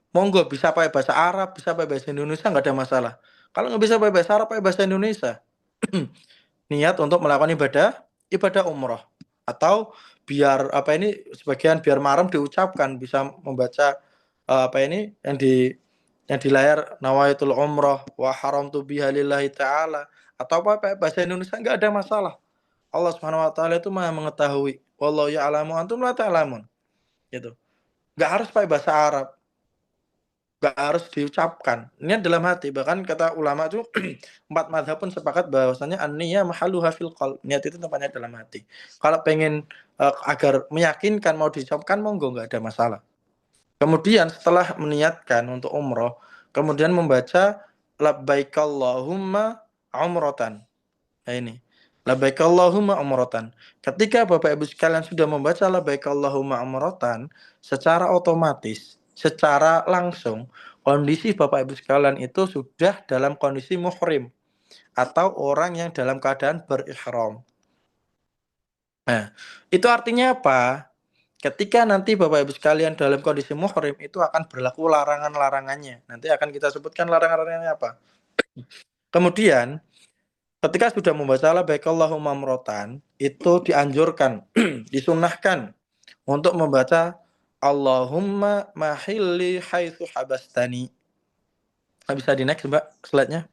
Monggo bisa pakai bahasa Arab, bisa pakai bahasa Indonesia, nggak ada masalah. Kalau nggak bisa pakai bahasa Arab, pakai bahasa Indonesia. Niat untuk melakukan ibadah umroh. Atau biar sebagian biar marem diucapkan, bisa membaca yang di layar nawaitul umroh wa haramtu biha lillahi ta'ala, atau pakai bahasa Indonesia, nggak ada masalah. Allah Subhanahu wa taala itu Maha mengetahui. Wallahu ya'lamu antum la ta'lamun. Gitu. Nggak harus pakai bahasa Arab, nggak harus diucapkan. Niat dalam hati. Bahkan kata ulama itu 4 mazhab pun sepakat bahwasanya an-niyah mahalluha fil qalb. Niat itu tempatnya dalam hati. Kalau pengen agar meyakinkan mau diucapkan, monggo, nggak ada masalah. Kemudian setelah meniatkan untuk umroh, kemudian membaca labbaik Allahumma umratan. Nah ini. Labbaik Allahumma umratan. Ketika Bapak Ibu sekalian sudah membaca labbaik Allahumma umratan, secara otomatis, secara langsung, kondisi Bapak Ibu sekalian itu sudah dalam kondisi muhrim atau orang yang dalam keadaan berihram. Nah, itu artinya apa? Ketika nanti Bapak Ibu sekalian dalam kondisi muhrim, itu akan berlaku larangan-larangannya. Nanti akan kita sebutkan larangan-larangannya apa. Kemudian ketika sudah membaca labbaik Allahumma umratan, itu dianjurkan, disunahkan untuk membaca Allahumma mahilli haitsu habastani. Bisa di next Mbak slide-nya.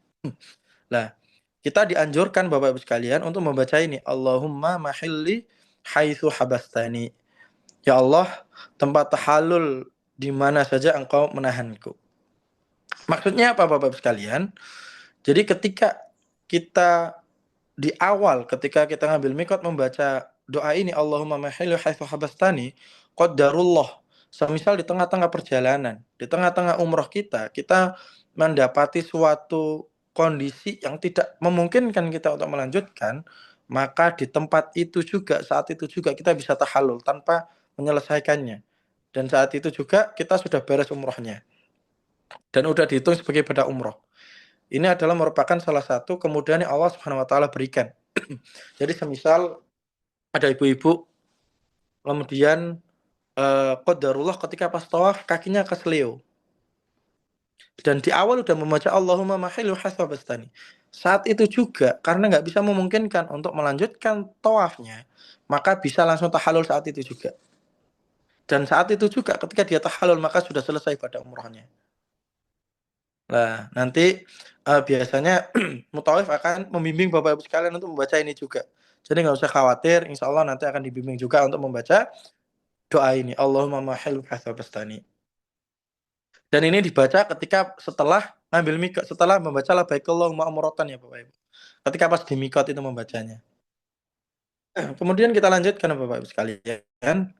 Nah, kita dianjurkan Bapak Ibu sekalian untuk membaca ini Allahumma mahilli haitsu habastani. Ya Allah, tempat tahallul di mana saja engkau menahanku. Maksudnya apa Bapak Ibu sekalian? Jadi ketika kita di awal ketika kita ngambil mikot membaca doa ini Allahumma mahillu haitsu habastani, qadarullah. Semisal di tengah-tengah perjalanan, di tengah-tengah umroh kita mendapati suatu kondisi yang tidak memungkinkan kita untuk melanjutkan, maka di tempat itu juga, saat itu juga kita bisa tahallul tanpa menyelesaikannya. Dan saat itu juga kita sudah beres umrohnya. Dan udah dihitung sebagai ibadah umroh. Ini adalah merupakan salah satu kemudahan yang Allah Subhanahu wa taala berikan. Jadi semisal ada ibu-ibu kemudian qadarullah ketika pas tawaf kakinya keseleo. Dan di awal udah membaca Allahumma mahillu hasabastani. Saat itu juga karena nggak bisa memungkinkan untuk melanjutkan tawafnya, maka bisa langsung tahallul saat itu juga. Dan saat itu juga ketika dia tahallul maka sudah selesai pada umrohnya. Nah, nanti biasanya mutawif akan membimbing Bapak Ibu sekalian untuk membaca ini juga. Jadi nggak usah khawatir, insya Allah nanti akan dibimbing juga untuk membaca doa ini. Allahumma mahil hasabastani. Dan ini dibaca ketika setelah ngambil mikot, setelah membaca labbaik Allahumma umratan ya Bapak Ibu. Ketika pas di mikot itu membacanya. Kemudian kita lanjutkan Bapak Ibu sekalian.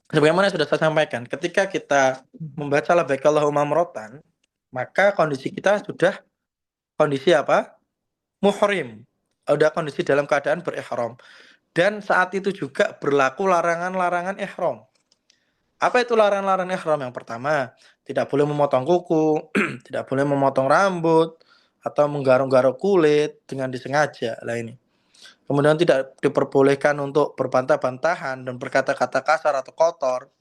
Sebagaimana sudah saya sampaikan, ketika kita membaca labbaik Allahumma umratan, maka kondisi kita sudah kondisi apa? Muhrim. Udah kondisi dalam keadaan berihram. Dan saat itu juga berlaku larangan-larangan ihram. Apa itu larangan-larangan ihram? Yang pertama, tidak boleh memotong kuku, tidak boleh memotong rambut, atau menggaruk-garuk kulit dengan disengaja. Lah ini. Kemudian tidak diperbolehkan untuk berbantah-bantahan dan berkata-kata kasar atau kotor.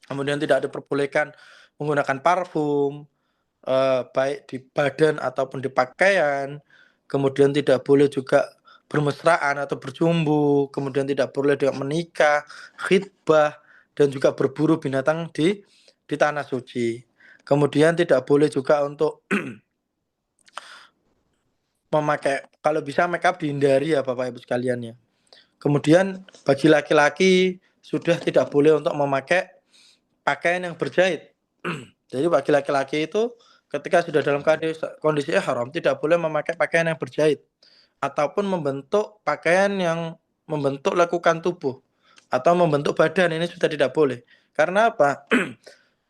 Kemudian tidak diperbolehkan menggunakan parfum, baik di badan ataupun di pakaian. kemudian tidak boleh juga bermesraan atau bercumbu, kemudian tidak boleh juga menikah, khitbah, dan juga berburu binatang di tanah suci. Kemudian tidak boleh juga untuk memakai, kalau bisa make up dihindari ya Bapak Ibu sekalian ya. Kemudian bagi laki-laki sudah tidak boleh untuk memakai pakaian yang berjahit. Jadi bagi laki-laki itu ketika sudah dalam kondisi ihram tidak boleh memakai pakaian yang berjahit ataupun membentuk pakaian yang membentuk lekukan tubuh atau membentuk badan, ini sudah tidak boleh. Karena apa?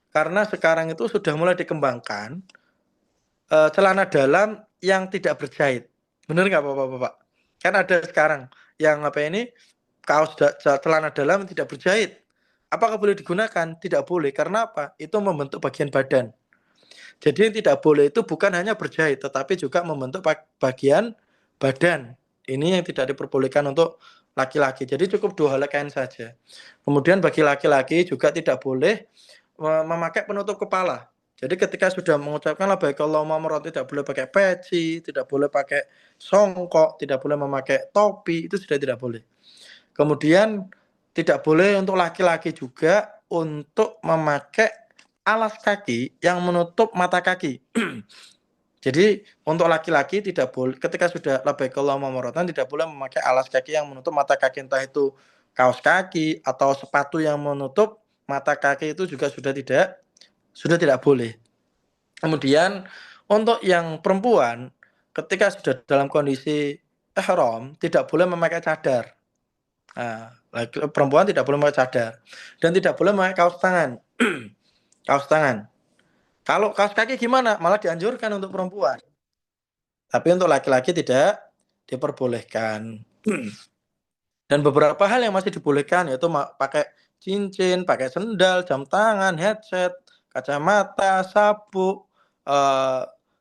Karena sekarang itu sudah mulai dikembangkan celana dalam yang tidak berjahit. Benar nggak Bapak-bapak? Kan ada sekarang yang apa ini kaos celana dalam tidak berjahit. Apakah boleh digunakan? Tidak boleh. Karena apa? Itu membentuk bagian badan. Jadi yang tidak boleh itu bukan hanya berjahit, tetapi juga membentuk bagian badan. Ini yang tidak diperbolehkan untuk laki-laki. Jadi cukup 2 helai kain saja. Kemudian bagi laki-laki juga tidak boleh memakai penutup kepala. Jadi ketika sudah mengucapkan labbaik Allahumma umrah, tidak boleh pakai peci, tidak boleh pakai songkok, tidak boleh memakai topi, itu sudah tidak boleh. Kemudian tidak boleh untuk laki-laki juga untuk memakai alas kaki yang menutup mata kaki. Jadi untuk laki-laki tidak boleh, ketika sudah labbaik Allahumma umrah, tidak boleh memakai alas kaki yang menutup mata kaki, entah itu kaos kaki atau sepatu yang menutup mata kaki, itu juga sudah tidak boleh. Kemudian untuk yang perempuan ketika sudah dalam kondisi ihram tidak boleh memakai cadar. Nah, perempuan tidak boleh memakai cadar dan tidak boleh memakai kaos tangan. Kaos tangan. Kalau kaos kaki gimana? Malah dianjurkan untuk perempuan. Tapi untuk laki-laki tidak diperbolehkan. Dan beberapa hal yang masih dibolehkan yaitu pakai cincin, pakai sendal, jam tangan, headset, kacamata, sabuk,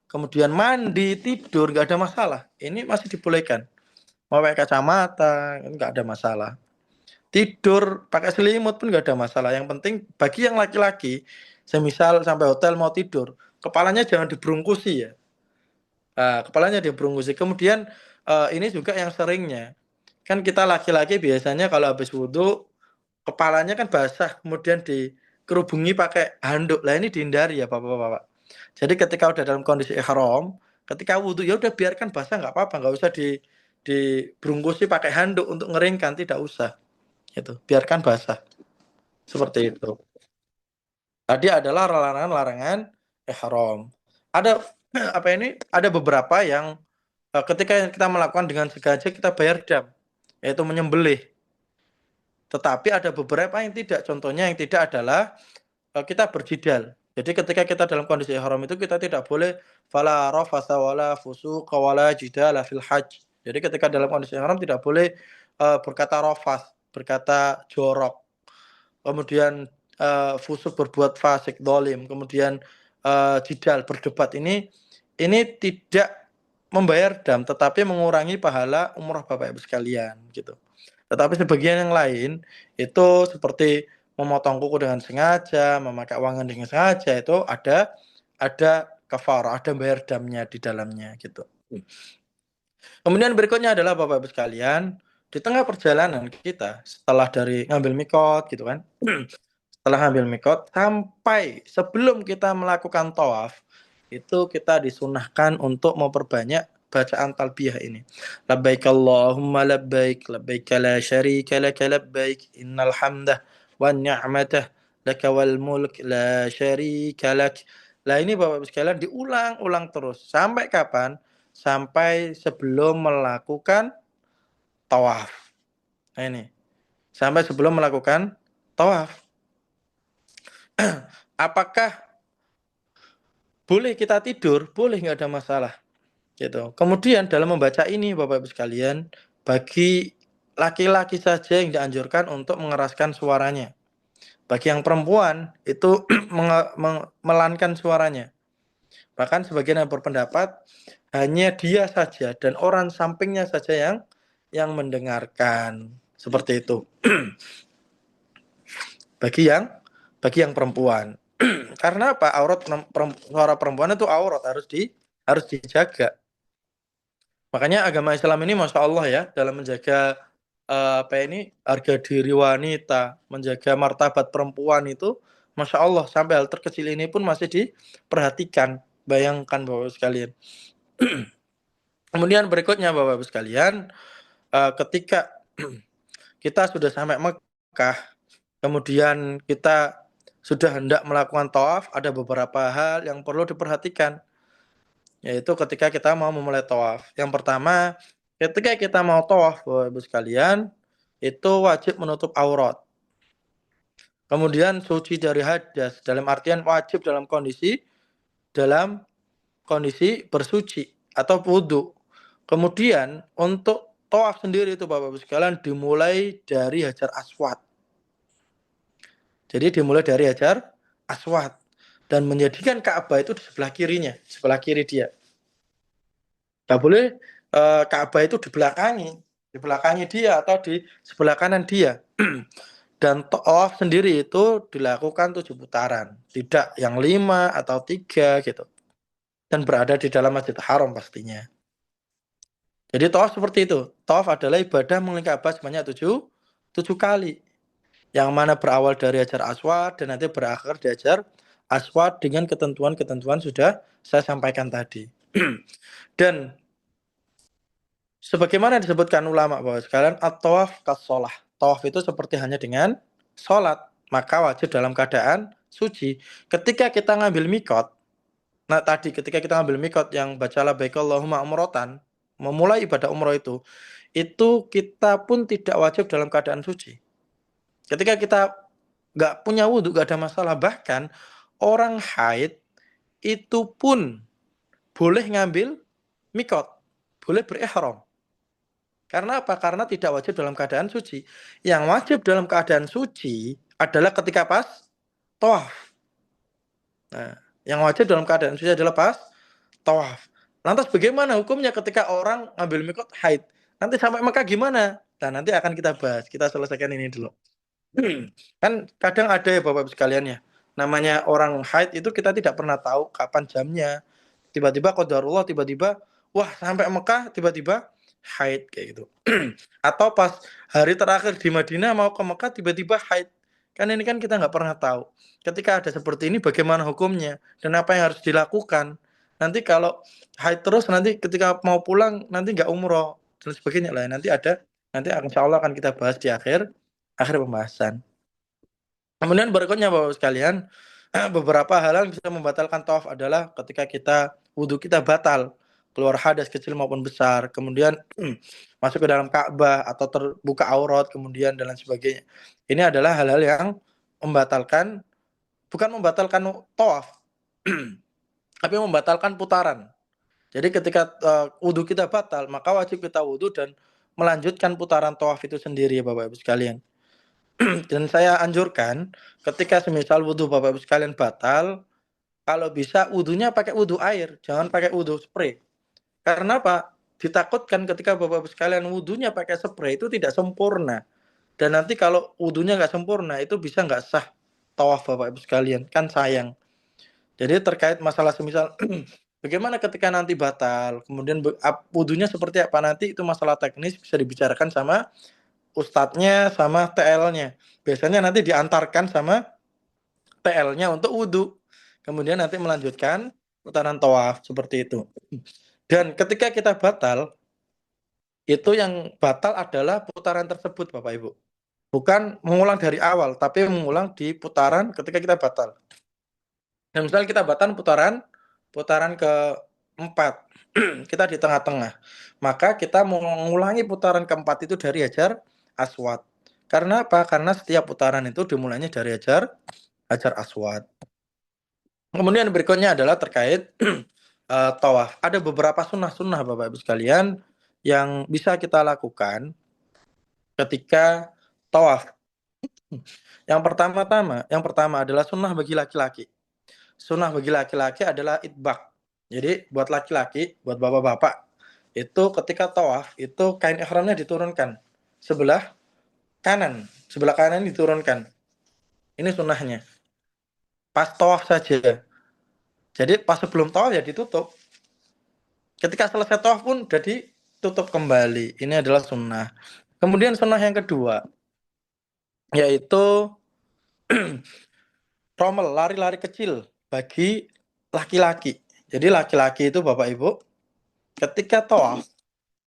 kemudian mandi, tidur, nggak ada masalah. Ini masih dibolehkan. Mau pakai kacamata, nggak ada masalah. Tidur, pakai selimut pun nggak ada masalah. Yang penting bagi yang laki-laki, semisal sampai hotel mau tidur, kepalanya jangan diberungkusi ya. Nah, kepalanya diberungkusi. Kemudian ini juga yang seringnya. Kan kita laki-laki biasanya kalau habis wudhu, kepalanya kan basah, kemudian dikerubungi pakai handuk. Lah ini dihindari ya Bapak-bapak. Jadi ketika udah dalam kondisi ihram, ketika wudhu ya udah biarkan basah, nggak apa-apa, nggak usah diberungkusi pakai handuk untuk ngeringkan, tidak usah. Itu biarkan basah. Seperti itu. Tadi adalah larangan-larangan ihram. Ada apa ini? Ada beberapa yang ketika kita melakukan dengan sengaja kita bayar dam, yaitu menyembelih. Tetapi ada beberapa yang tidak. Contohnya yang tidak adalah kita berjidal. Jadi ketika kita dalam kondisi ihram itu kita tidak boleh fala rafasa wala fusuqa wala jidala fil hajj. Jadi ketika dalam kondisi ihram tidak boleh berkata rafas, berkata jorok. Kemudian fusuk, berbuat fasik, dolim. Kemudian jidal, berdebat. Ini tidak membayar dam, tetapi mengurangi pahala umrah Bapak Ibu sekalian gitu. Tetapi sebagian yang lain itu seperti memotong kuku dengan sengaja, memakai wangan dengan sengaja, itu ada kafarah, ada bayar damnya di dalamnya gitu. Kemudian berikutnya adalah Bapak Ibu sekalian, di tengah perjalanan kita setelah dari ngambil mikot gitu kan, setelah ngambil mikot sampai sebelum kita melakukan tawaf, itu kita disunahkan untuk memperbanyak bacaan talbiyah ini. Labbaik Allahumma labbaik, labbaik la syarika laka labbaik, innal hamdah wan ni'matah laka wal mulk la syarika lak. Lah ini Bapak Ibu sekalian diulang-ulang terus. Sampai kapan? Sampai sebelum melakukan tawaf. Nah ini. Sampai sebelum melakukan tawaf. Apakah boleh kita tidur? Boleh, nggak ada masalah. Gitu. Kemudian dalam membaca ini Bapak Ibu sekalian, bagi laki-laki saja yang dianjurkan untuk mengeraskan suaranya. Bagi yang perempuan itu melankan suaranya. Bahkan sebagian yang berpendapat hanya dia saja dan orang sampingnya saja yang mendengarkan. Seperti itu. Bagi yang perempuan. Karena apa? Suara perempuan itu aurat, harus dijaga. Makanya agama Islam ini Masya Allah ya, dalam menjaga harga diri wanita, menjaga martabat perempuan itu, Masya Allah, sampai hal terkecil ini pun masih diperhatikan. Bayangkan Bapak sekalian. Kemudian berikutnya Bapak sekalian, ketika kita sudah sampai Mekah, kemudian kita sudah hendak melakukan tawaf, ada beberapa hal yang perlu diperhatikan, yaitu ketika kita mau memulai tawaf. Yang pertama, ketika kita mau tawaf, Bapak Ibu sekalian, itu wajib menutup aurat. Kemudian suci dari hadas, dalam artian wajib dalam kondisi bersuci atau wudhu. Kemudian untuk tawaf sendiri itu Bapak Ibu sekalian dimulai dari Hajar Aswad. Jadi dimulai dari Hajar Aswad dan menjadikan Ka'bah itu di sebelah kirinya, sebelah kiri dia. Gak boleh Ka'bah itu di belakangi dia atau di sebelah kanan dia. Dan tawaf sendiri itu dilakukan 7 putaran, tidak yang 5 atau 3 gitu. Dan berada di dalam Masjid Haram pastinya. Jadi tawaf seperti itu. Tawaf adalah ibadah mengelilingi Ka'bah sebanyak 7 kali. Yang mana berawal dari Hajar Aswad dan nanti berakhir di Hajar Aswad dengan ketentuan-ketentuan sudah saya sampaikan tadi. Dan sebagaimana disebutkan ulama bahwa sekalian at-tawaf kas-shalah. Tawaf itu seperti hanya dengan sholat, maka wajib dalam keadaan suci. Ketika kita ngambil mikot, nah tadi ketika kita ngambil mikot yang baca labbaik Allahumma umratan, memulai ibadah umroh itu kita pun tidak wajib dalam keadaan suci. Ketika kita nggak punya wudhu, nggak ada masalah. Bahkan orang haid itu pun boleh ngambil mikot, boleh berihram. Karena apa? Karena tidak wajib dalam keadaan suci. Yang wajib dalam keadaan suci adalah ketika pas tawaf. Nah, yang wajib dalam keadaan suci adalah pas tawaf. Lantas bagaimana hukumnya ketika orang ngambil mikot haid? Nanti sampai Mekah gimana? Nah, nanti akan kita bahas. Kita selesaikan ini dulu. Kan kadang ada ya Bapak sekalian ya. Namanya orang haid itu kita tidak pernah tahu kapan jamnya. Tiba-tiba qadarullah, tiba-tiba wah sampai Mekah tiba-tiba haid kayak gitu. Atau pas hari terakhir di Madinah mau ke Mekah tiba-tiba haid. Kan ini kan kita nggak pernah tahu. Ketika ada seperti ini bagaimana hukumnya dan apa yang harus dilakukan. Nanti kalau haid terus nanti ketika mau pulang nanti nggak umroh dan sebagainya lah. Nanti insya Allah akan kita bahas di akhir pembahasan. Kemudian berikutnya Bapak sekalian, beberapa hal yang bisa membatalkan tawaf adalah ketika wudhu kita batal, keluar hadas kecil maupun besar, kemudian masuk ke dalam Ka'bah atau terbuka aurat, kemudian dan lain sebagainya. Ini adalah hal-hal yang bukan membatalkan tawaf, tapi membatalkan putaran. Jadi ketika wudhu kita batal, maka wajib kita wudhu dan melanjutkan putaran tawaf itu sendiri ya Bapak Ibu sekalian. Dan saya anjurkan ketika semisal wudhu Bapak Ibu sekalian batal, kalau bisa wudhunya pakai wudhu air, jangan pakai wudhu spray. Karena apa? Ditakutkan ketika Bapak Ibu sekalian wudhunya pakai spray itu tidak sempurna. Dan nanti kalau wudhunya nggak sempurna itu bisa nggak sah tawaf Bapak Ibu sekalian, kan sayang. Jadi terkait masalah semisal bagaimana ketika nanti batal, kemudian wudhunya seperti apa nanti itu masalah teknis bisa dibicarakan sama ustadznya sama TL-nya. Biasanya nanti diantarkan sama TL-nya untuk wudhu. Kemudian nanti melanjutkan putaran tawaf seperti itu. Dan ketika kita batal, itu yang batal adalah putaran tersebut Bapak Ibu. Bukan mengulang dari awal, tapi mengulang di putaran ketika kita batal. Dan misalnya kita batal putaran keempat, kita di tengah-tengah. Maka kita mengulangi putaran keempat itu dari Hajar Aswad. Karena apa? Karena setiap putaran itu dimulainya dari Hajar Aswad. Kemudian berikutnya adalah terkait tawaf. Ada beberapa sunnah-sunnah Bapak Ibu sekalian yang bisa kita lakukan ketika tawaf. Yang pertama adalah sunnah bagi laki-laki. Sunnah bagi laki-laki adalah itbaq. Jadi buat laki-laki, buat bapak-bapak, itu ketika tawaf itu kain ihramnya diturunkan sebelah kanan diturunkan. Ini sunnahnya. Pas tawaf saja. Jadi pas sebelum tawaf ya ditutup. Ketika selesai tawaf pun jadi tutup kembali. Ini adalah sunnah. Kemudian sunnah yang kedua, yaitu trommel, lari-lari kecil bagi laki-laki. Jadi laki-laki itu Bapak Ibu, ketika tawaf,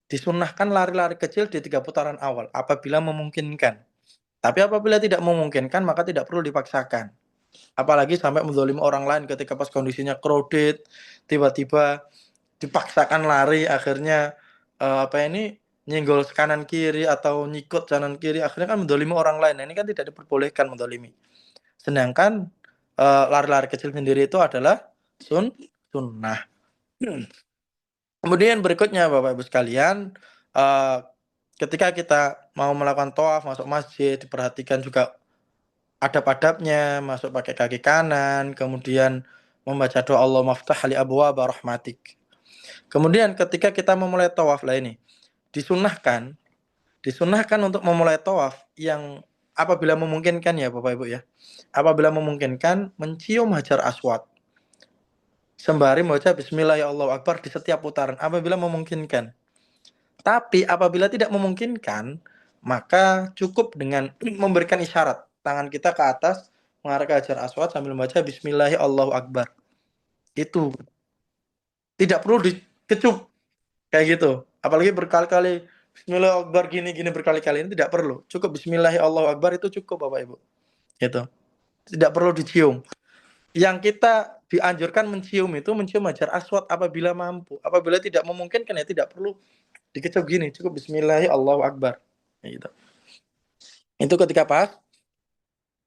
disunnahkan lari-lari kecil di 3 putaran awal, apabila memungkinkan. Tapi apabila tidak memungkinkan, maka tidak perlu dipaksakan. Apalagi sampai menzalimi orang lain ketika pas kondisinya crowded, tiba-tiba dipaksakan lari, akhirnya nyenggol kanan kiri atau nyikut kanan kiri, akhirnya kan menzalimi orang lain. Nah, ini kan tidak diperbolehkan menzalimi. Sedangkan lari-lari kecil sendiri itu adalah sunnah. Kemudian berikutnya Bapak Ibu sekalian, ketika kita mau melakukan tawaf masuk masjid, diperhatikan juga adab-adabnya, masuk pakai kaki kanan, kemudian membaca doa Allah maftah li abwaaba rahmatik. Kemudian ketika kita memulai tawaf lah ini, disunahkan untuk memulai tawaf yang apabila memungkinkan ya Bapak Ibu ya. Apabila memungkinkan mencium Hajar Aswad. Sembari membaca bismillah ya Allahu akbar di setiap putaran apabila memungkinkan. Tapi apabila tidak memungkinkan, maka cukup dengan memberikan isyarat tangan kita ke atas mengarah ke Hajar Aswad sambil membaca bismillah ya Allahu akbar. Itu tidak perlu dikecup kayak gitu. Apalagi berkali-kali bismillah akbar gini berkali-kali, ini tidak perlu. Cukup bismillah ya Allahu akbar itu cukup Bapak Ibu. Gitu. Tidak perlu dicium. Yang kita dianjurkan mencium itu mencium Hajar Aswad apabila mampu. Apabila tidak memungkinkan ya tidak perlu dikecup gini, cukup bismillah Allahu akbar. Gitu. Itu ketika pas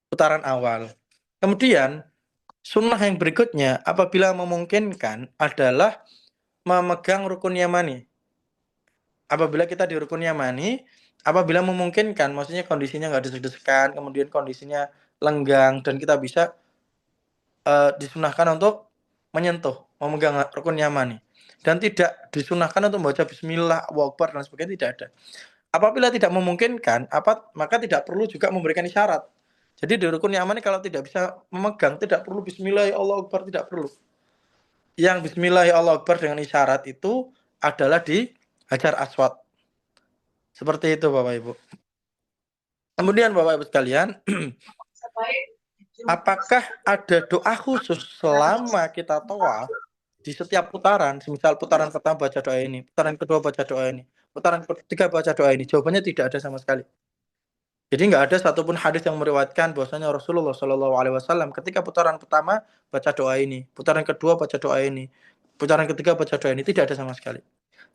putaran awal. Kemudian sunnah yang berikutnya apabila memungkinkan adalah memegang rukun yamani. Apabila kita di rukun yamani, apabila memungkinkan, maksudnya kondisinya nggak desek-desekan, kemudian kondisinya lenggang dan kita bisa disunahkan untuk menyentuh, memegang rukun yamani. Dan tidak disunahkan untuk membaca bismillah, Allahu akbar dan sebagainya, tidak ada. Apabila tidak memungkinkan, maka tidak perlu juga memberikan isyarat. Jadi di rukun yamani kalau tidak bisa memegang, tidak perlu bismillah, Allahu akbar, tidak perlu. Yang bismillah, Allahu akbar dengan isyarat itu adalah di Hajar Aswad. Seperti itu Bapak Ibu. Kemudian Bapak Ibu sekalian, apakah ada doa khusus selama kita tawaf di setiap putaran? Misal putaran pertama baca doa ini, putaran kedua baca doa ini, putaran ketiga baca doa ini. Jawabannya tidak ada sama sekali. Jadi nggak ada satupun hadis yang meriwayatkan bahwasanya Rasulullah Shallallahu Alaihi Wasallam ketika putaran pertama baca doa ini, putaran kedua baca doa ini, putaran ketiga baca doa ini, tidak ada sama sekali.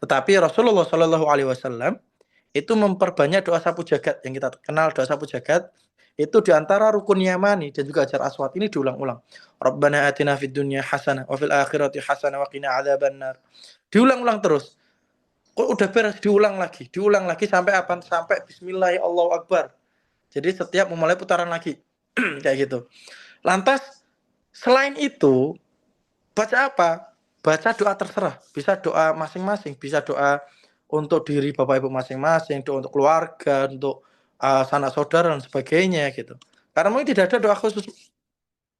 Tetapi Rasulullah Shallallahu Alaihi Wasallam itu memperbanyak doa sapu jagat yang kita kenal, doa sapu jagat itu diantara rukun yamani dan juga Hajar Aswad ini diulang-ulang. Rabbana atina fid dunya hasanah wa fil akhirati hasanah wa qina adzabannar. Diulang-ulang terus. Kok udah beres diulang lagi sampai apa? Sampai bismillah Allahu akbar. Jadi setiap memulai putaran lagi. Kayak gitu. Lantas selain itu baca apa? Baca doa terserah. Bisa doa masing-masing, bisa doa untuk diri Bapak Ibu masing-masing, doa untuk keluarga, untuk sanak saudara dan sebagainya gitu. Karena mungkin tidak ada doa khusus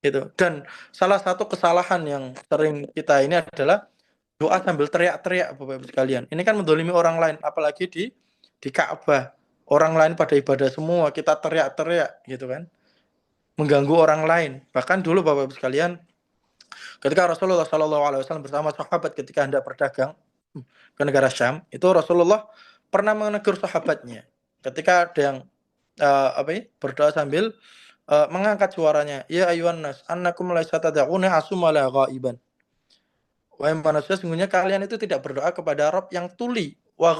gitu. Dan salah satu kesalahan yang sering kita ini adalah doa sambil teriak-teriak Bapak Ibu sekalian. Ini kan mendolimi orang lain, apalagi di Ka'bah. Orang lain pada ibadah semua, kita teriak-teriak gitu kan. Mengganggu orang lain. Bahkan dulu Bapak Ibu sekalian, ketika Rasulullah Shallallahu Alaihi Wasallam bersama sahabat ketika hendak berdagang ke negara Syam, itu Rasulullah pernah menegur sahabatnya. Ketika ada yang berdoa sambil mengangkat suaranya, ya ayuhan nas, annakum laisa tad'una asuma la ghaiban. Wahai manusia, sesungguhnya kalian itu tidak berdoa kepada Rabb yang tuli wa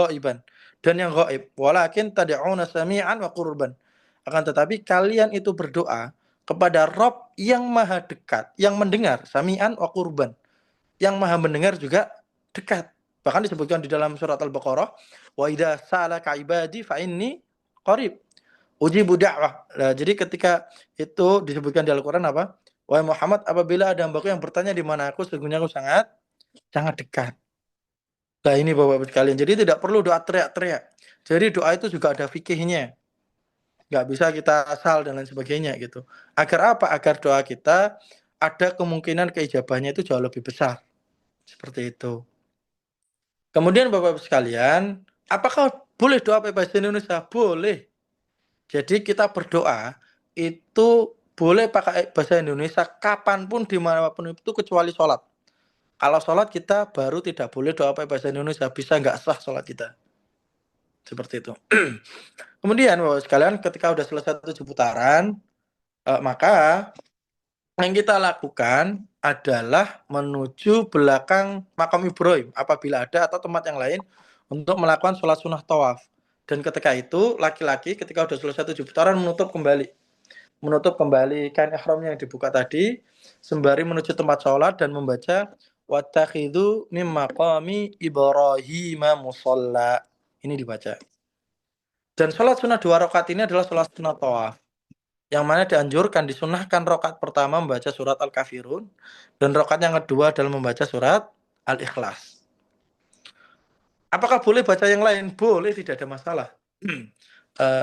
ghaiban dan yang ghaib, walakin tad'una sami'an wa qurban. Akan tetapi kalian itu berdoa kepada Rabb yang maha dekat, yang mendengar, sami'an wa qurban. Yang maha mendengar juga dekat. Bahkan disebutkan di dalam surat Al-Baqarah, wa idza sa'alaka ibadi fa inni qarib ujibu da'wah. Nah, jadi ketika itu disebutkan di Al-Qur'an apa? Wahai Muhammad, apabila ada hambaku yang bertanya di mana aku, sesungguhnya aku sangat dekat. Nah ini Bapak-Bapak sekalian, jadi tidak perlu doa teriak-teriak. Jadi doa itu juga ada fikihnya. Nggak bisa kita asal dan lain sebagainya gitu. Agar apa? Agar doa kita ada kemungkinan keijabahannya itu jauh lebih besar. Seperti itu. Kemudian Bapak-Ibu sekalian, apakah boleh doa pakai bahasa Indonesia? Boleh. Jadi kita berdoa itu boleh pakai bahasa Indonesia kapanpun dimanapun itu kecuali sholat. Kalau sholat kita baru tidak boleh doa pakai bahasa Indonesia, bisa nggak sah sholat kita. Seperti itu. Kemudian Bapak sekalian ketika udah selesai 7 putaran, maka yang kita lakukan adalah menuju belakang makam Ibrahim apabila ada atau tempat yang lain untuk melakukan sholat sunnah tawaf. Dan ketika itu laki-laki ketika udah selesai 7 putaran menutup kembali kain ihramnya yang dibuka tadi sembari menuju tempat sholat dan membaca wattakhidhu mim maqami Ibrahim musalla. Ini dibaca. Dan sholat sunnah 2 rakaat ini adalah sholat sunnah tawaf. Yang mana dianjurkan disunahkan rakaat pertama membaca surat Al-Kafirun dan rakaat yang kedua adalah membaca surat Al-Ikhlas. Apakah boleh baca yang lain? Boleh, tidak ada masalah.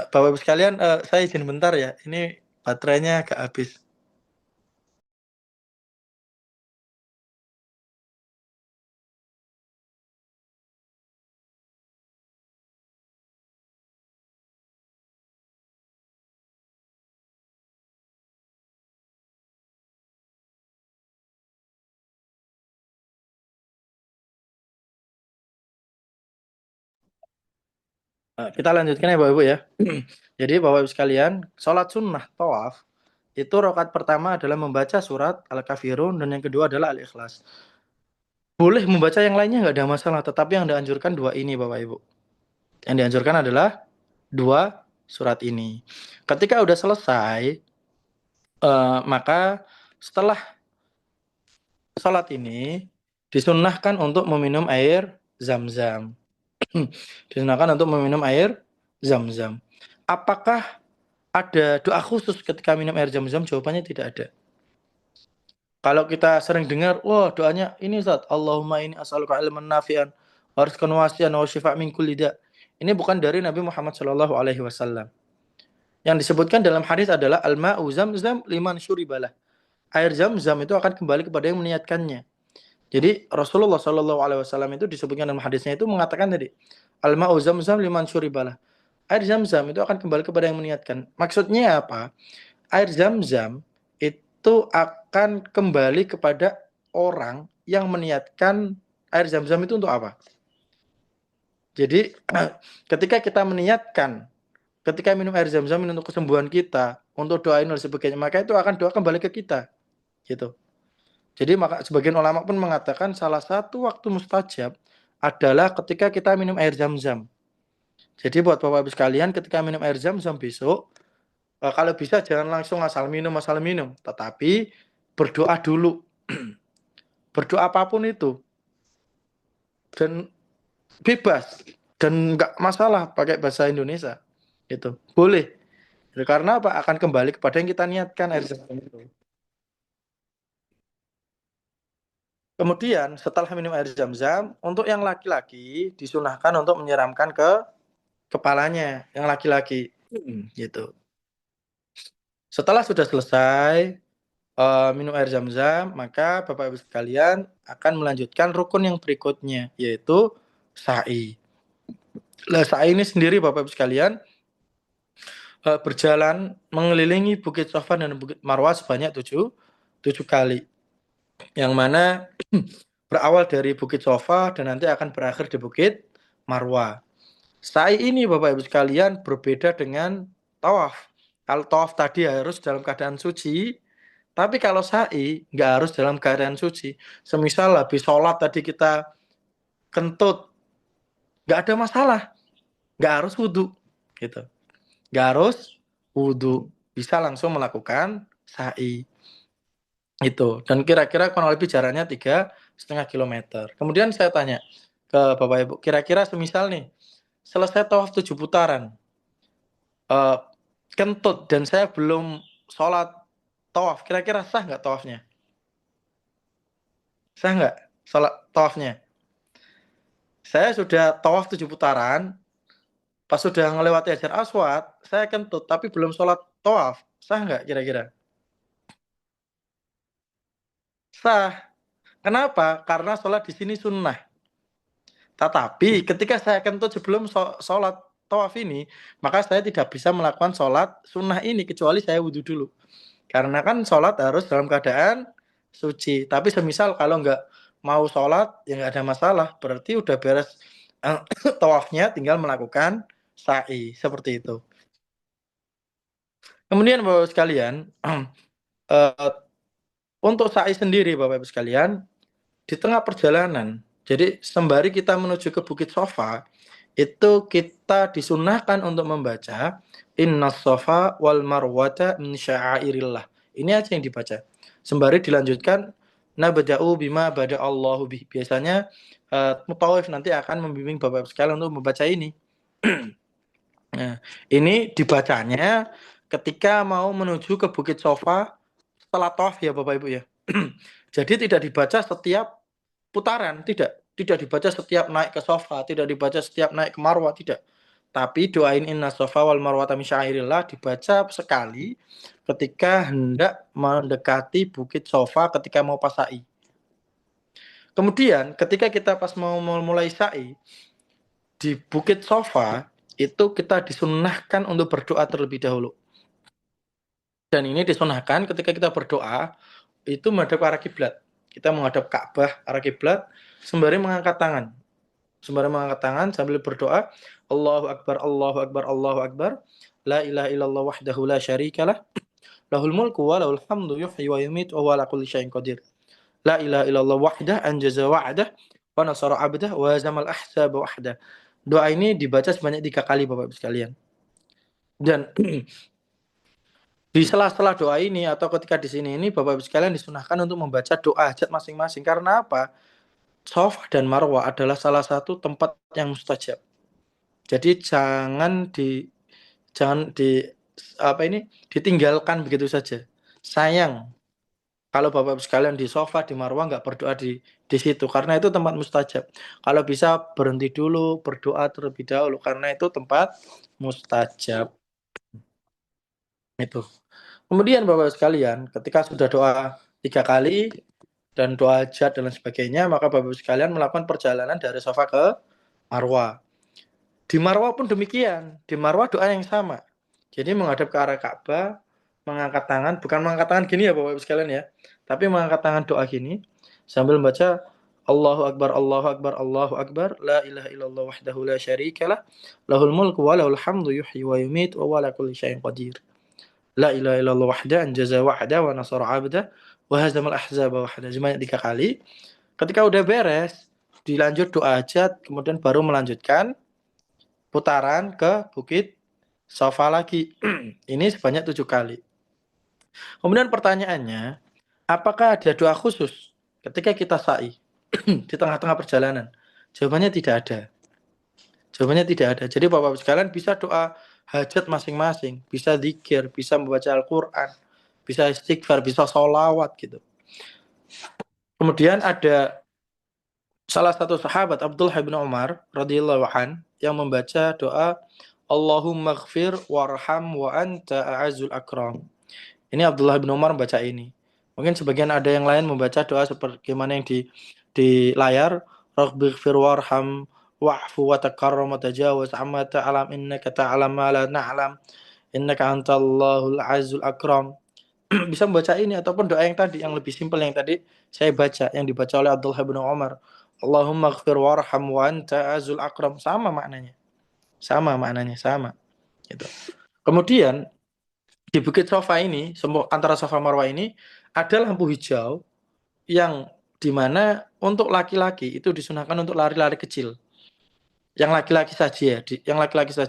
Bapak-Ibu sekalian, saya izin bentar ya. Ini baterainya agak habis. Kita lanjutkan ya Bapak-Ibu ya. Jadi Bapak-Ibu sekalian, sholat sunnah tawaf itu rakaat pertama adalah membaca surat Al-Kafirun dan yang kedua adalah Al-Ikhlas. Boleh membaca yang lainnya nggak ada masalah, tetapi yang dianjurkan dua ini Bapak-Ibu. Yang dianjurkan adalah dua surat ini. Ketika udah selesai, maka setelah sholat ini disunahkan untuk meminum air zam-zam. Disunahkan untuk meminum air zam-zam. Apakah ada doa khusus ketika minum air zam-zam? Jawabannya tidak ada. Kalau kita sering dengar, wah doanya ini Ustaz, Allahumma ini as'aluka ilman nafi'an wa rizqan wasi'an wa syifa' min kulli da'. Ini bukan dari Nabi Muhammad sallallahu alaihi wasallam. Yang disebutkan dalam hadis adalah al-ma'u zam-zam liman syuribalah. Air zam-zam itu akan kembali kepada yang meniatkannya. Jadi Rasulullah Shallallahu Alaihi Wasallam itu disebutkan dalam hadisnya itu mengatakan tadi al-ma'u zam-zam liman syuribalah. Air zam-zam itu akan kembali kepada yang meniatkan. Maksudnya apa? Air zam-zam itu akan kembali kepada orang yang meniatkan air zam-zam itu untuk apa? Jadi ketika kita meniatkan ketika minum air zam-zam untuk kesembuhan kita, untuk doain dan sebagainya, maka itu akan doa kembali ke kita. Gitu. Jadi maka sebagian ulama pun mengatakan salah satu waktu mustajab adalah ketika kita minum air zam-zam. Jadi buat Bapak Ibu sekalian ketika minum air zam-zam besok, kalau bisa jangan langsung asal minum, tetapi berdoa dulu. Berdoa apapun itu. Dan bebas dan enggak masalah pakai bahasa Indonesia. Gitu. Boleh. Karena apa? Akan kembali kepada yang kita niatkan air zam-zam itu. Kemudian setelah minum air zam-zam, untuk yang laki-laki disunahkan untuk menyiramkan ke kepalanya, yang laki-laki. Gitu. Setelah sudah selesai minum air zam-zam, maka Bapak Ibu sekalian akan melanjutkan rukun yang berikutnya, yaitu sa'i. Nah, sa'i ini sendiri Bapak Ibu sekalian berjalan mengelilingi Bukit Safa dan Bukit Marwah sebanyak 7 kali. Yang mana berawal dari Bukit Safa dan nanti akan berakhir di Bukit Marwah. Sa'i ini Bapak Ibu sekalian berbeda dengan tawaf. Kalau tawaf tadi harus dalam keadaan suci, tapi kalau sa'i nggak harus dalam keadaan suci. Semisal habis sholat tadi kita kentut, nggak ada masalah, nggak harus wudhu, gitu. Nggak harus wudhu, bisa langsung melakukan sa'i. Itu. Dan kira-kira kurang lebih jaraknya 3,5 kilometer. Kemudian saya tanya ke Bapak Ibu, kira-kira semisal nih, selesai tawaf 7 putaran, kentut dan saya belum sholat tawaf, kira-kira sah nggak tawafnya? Sah nggak sholat tawafnya? Saya sudah tawaf 7 putaran, pas sudah melewati Hajar Aswad, saya kentut tapi belum sholat tawaf, sah nggak kira-kira? Sah. Kenapa? Karena sholat di sini sunnah. Tetapi ketika saya kentut sebelum sholat tawaf ini, maka saya tidak bisa melakukan sholat sunnah ini kecuali saya wudhu dulu. Karena kan sholat harus dalam keadaan suci. Tapi semisal kalau nggak mau sholat, ya nggak ada masalah. Berarti udah beres tawafnya, tinggal melakukan sa'i. Seperti itu. Kemudian Bapak sekalian, untuk sa'i sendiri Bapak Ibu sekalian, di tengah perjalanan, jadi sembari kita menuju ke Bukit Sofa, itu kita disunahkan untuk membaca Innas Sofa wal Marwata min sya'airillah. Ini aja yang dibaca. Sembari dilanjutkan nabda'u bima bada Allahu bih. Biasanya mutawif nanti akan membimbing Bapak sekalian untuk membaca ini. Nah, ini dibacanya ketika mau menuju ke Bukit Sofa setelah tawaf ya Bapak Ibu ya. Jadi tidak dibaca setiap putaran, tidak dibaca setiap naik ke sofa, tidak dibaca setiap naik ke marwah, tidak. Tapi doain inna sofa wal marwata min syairillah dibaca sekali ketika hendak mendekati bukit sofa ketika mau pas sa'i. Kemudian ketika kita pas mau mulai sa'i di bukit sofa itu kita disunahkan untuk berdoa terlebih dahulu. Dan ini disunahkan ketika kita berdoa itu menghadap arah kiblat. Kita menghadap Ka'bah arah kiblat sembari mengangkat tangan. Sembari mengangkat tangan sambil berdoa, Allahu Akbar, Allahu Akbar, Allahu Akbar. La ilaha illallah wahdahu la syarikalah. Lahul mulku wa lahul hamdu yuhyi wa yumiitu wa huwa ala kulli syai'in qadir. La ilaha illallah wahdah anjaza wa'dah wa nasara 'abdah wa hazamal ahzaba wahdah. Doa ini dibaca sebanyak 3 kali Bapak Ibu sekalian. Dan di sela-sela doa ini atau ketika di sini ini Bapak Ibu sekalian disunahkan untuk membaca doa hajat masing-masing. Karena apa? Safa dan Marwah adalah salah satu tempat yang mustajab. Jadi jangan ditinggalkan begitu saja. Sayang kalau Bapak Ibu sekalian di Safa di Marwah nggak berdoa di situ karena itu tempat mustajab. Kalau bisa berhenti dulu berdoa terlebih dahulu karena itu tempat mustajab. Itu. Kemudian Bapak Ibu sekalian, ketika sudah doa 3 kali dan doa hajat dan lain sebagainya, maka Bapak Ibu sekalian melakukan perjalanan dari Safa ke Marwah. Di Marwah pun demikian. Di Marwah doa yang sama. Jadi menghadap ke arah Ka'bah, mengangkat tangan, bukan mengangkat tangan gini ya Bapak Ibu sekalian ya, tapi mengangkat tangan doa gini sambil membaca Allahu Akbar, Allahu Akbar, Allahu Akbar, la ilaha illallah wahdahu la syarikalah, lahul mulku wa lahul hamdu yuhyi wa yumiitu wa huwa ala kulli syai'in qadir. La ilaha illallah wahdah anjaza wa'dah wa nasara 'abdah wa hazamal ahzaba wahdah. Sebanyak 3 kali. Ketika udah beres, dilanjut doa hajat, kemudian baru melanjutkan putaran ke Bukit Safa lagi. Ini sebanyak 7 kali. Kemudian pertanyaannya, apakah ada doa khusus ketika kita sa'i di tengah-tengah perjalanan? Jawabannya tidak ada. Jawabannya tidak ada. Jadi Bapak-Bapak sekalian bisa doa hajat masing-masing, bisa zikir, bisa membaca Al-Quran, bisa istighfar, bisa sholawat gitu. Kemudian ada salah satu sahabat Abdullah bin Umar radhiyallahu an yang membaca doa Allahumma ighfir warham wa anta a'azul akram. Ini Abdullah bin Umar membaca ini. Mungkin sebagian ada yang lain membaca doa seperti yang di layar. Rabbighfir warham wa'fu wa takarram wa tajawaz amma ta'lam innaka ta'lam ma la na'lam innaka antallahul azizul akram. Bisa membaca ini ataupun doa yang tadi yang lebih simpel yang tadi saya baca yang dibaca oleh Abdullah bin Umar. Allahumma ighfir warham wa anta azizul akram, sama maknanya. Sama. Gitu. Kemudian di Bukit Safa ini, antara Safa Marwah ini ada lampu hijau yang dimana untuk laki-laki itu disunahkan untuk lari-lari kecil. Yang laki-laki saja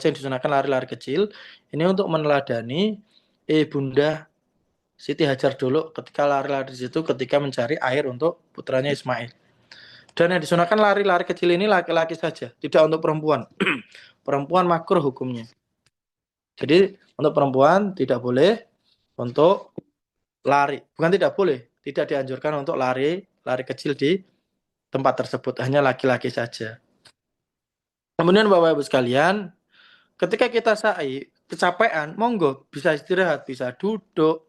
yang disunahkan lari-lari kecil. Ini untuk meneladani Bunda Siti Hajar dulu ketika lari-lari di situ ketika mencari air untuk putranya Ismail. Dan yang disunahkan lari-lari kecil ini laki-laki saja, tidak untuk perempuan. Perempuan makruh hukumnya. Jadi untuk perempuan tidak boleh untuk lari. Bukan tidak boleh, tidak dianjurkan untuk lari kecil di tempat tersebut, hanya laki-laki saja. Kemudian Bapak Ibu sekalian, ketika kita sa'i, kecapean, monggo bisa istirahat, bisa duduk,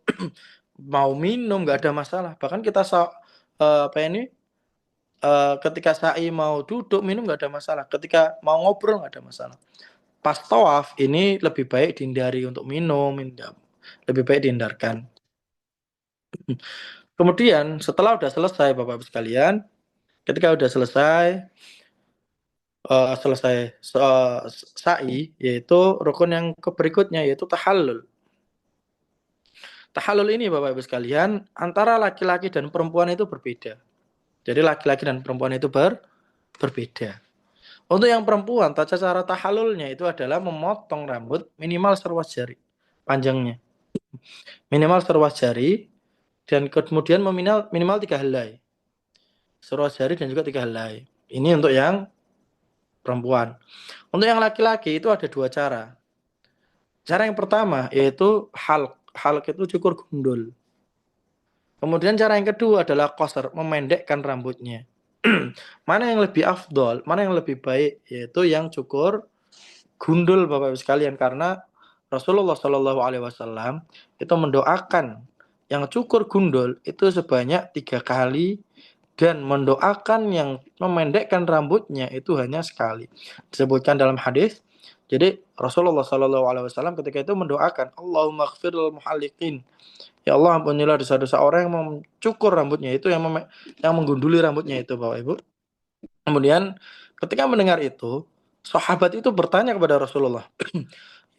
mau minum nggak ada masalah. Bahkan kita ketika sa'i mau duduk minum nggak ada masalah, ketika mau ngobrol nggak ada masalah. Pas tawaf ini lebih baik dihindari untuk minum, lebih baik dihindarkan. Kemudian setelah udah selesai Bapak Ibu sekalian, ketika udah selesai sa'i, yaitu rukun yang berikutnya yaitu tahallul. Tahallul ini Bapak Ibu sekalian antara laki-laki dan perempuan itu berbeda. Jadi laki-laki dan perempuan itu berbeda. Untuk yang perempuan, tata cara tahallulnya itu adalah memotong rambut minimal seruas jari panjangnya. Minimal seruas jari dan kemudian minimal 3 helai. Seruas jari dan juga 3 helai. Ini untuk yang perempuan. Untuk yang laki-laki itu ada 2 cara. Cara yang pertama yaitu halq. Halq itu cukur gundul. Kemudian cara yang kedua adalah qasar, memendekkan rambutnya. Mana yang lebih afdol, mana yang lebih baik, yaitu yang cukur gundul Bapak Ibu sekalian, karena Rasulullah Shallallahu Alaihi Wasallam itu mendoakan yang cukur gundul itu sebanyak 3 kali dan mendoakan yang memendekkan rambutnya itu hanya sekali. Disebutkan dalam hadis. Jadi Rasulullah Shallallahu Alaihi Wasallam ketika itu mendoakan Allahumma ighfiril muhalliqin. Ya Allah ampunilah dosa-dosa orang yang mencukur rambutnya itu, yang menggunduli rambutnya itu Bapak Ibu. Kemudian ketika mendengar itu, sahabat itu bertanya kepada Rasulullah,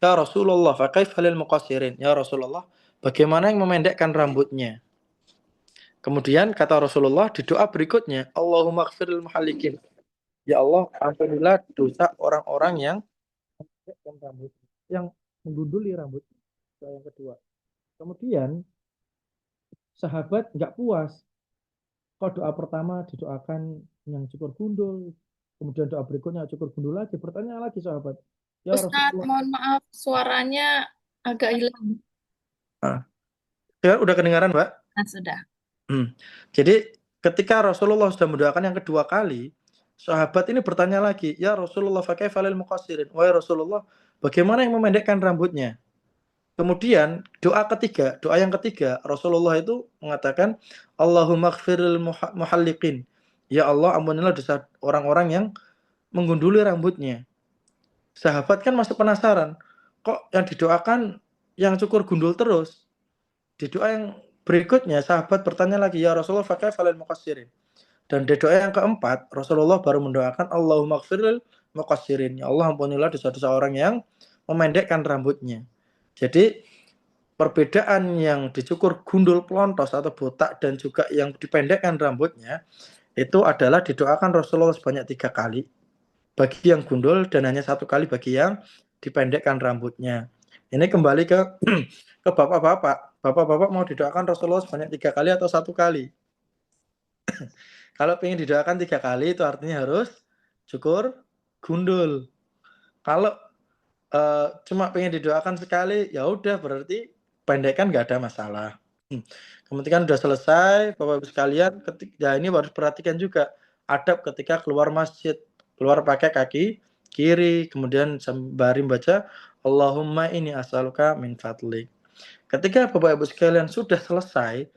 "Ya Rasulullah, fa kaifa lil muqassirin?" Ya Rasulullah, bagaimana yang memendekkan rambutnya? Kemudian kata Rasulullah di doa berikutnya, Allahumma ighfiril muhallikin. Ya Allah, ampunilah dosa orang-orang yang memendekkan rambutnya, yang menggunduli rambutnya. Doa yang kedua. Kemudian sahabat nggak puas. Kalau doa pertama didoakan yang cukur gundul, kemudian doa berikutnya cukur gundul lagi, bertanya lagi sahabat, ya
Ustadz,
Rasulullah.
mohon maaf, suaranya agak hilang.
Nah, ya, udah kedengaran, Mbak?
Nah, sudah.
Jadi ketika Rasulullah sudah mendoakan yang kedua kali, sahabat ini bertanya lagi, ya Rasulullah fakai falil muqassirin. Wahai Rasulullah, bagaimana yang memendekkan rambutnya? Kemudian doa yang ketiga, Rasulullah itu mengatakan, Allahumma ighfiril muhalliqin. Ya Allah, ampunilah dosa orang-orang yang menggunduli rambutnya. Sahabat kan masih penasaran, kok yang didoakan yang cukur gundul terus? Di doa yang berikutnya, sahabat bertanya lagi, ya Rasulullah fakai falil muqassirin. Dan di doa yang keempat, Rasulullah baru mendoakan Allahumma ighfiril muqassirin. Ya Allah, ampunilah dosa-dosa orang yang memendekkan rambutnya. Jadi perbedaan yang dicukur gundul pelontos atau botak dan juga yang dipendekkan rambutnya itu adalah didoakan Rasulullah sebanyak 3 kali bagi yang gundul dan hanya 1 kali bagi yang dipendekkan rambutnya. Ini kembali ke ke bapak-bapak. Bapak-bapak mau didoakan Rasulullah sebanyak 3 kali atau 1 kali? Kalau pengen didoakan 3 kali itu artinya harus cukur gundul. Kalau cuma pengen didoakan sekali, ya udah berarti pendekkan nggak ada masalah. Kemudian udah selesai, Bapak Ibu sekalian, ya ini harus perhatikan juga adab ketika keluar masjid, keluar pakai kaki kiri, kemudian sembari baca Allahumma ini as'aluka min fadlik. Ketika Bapak Ibu sekalian sudah selesai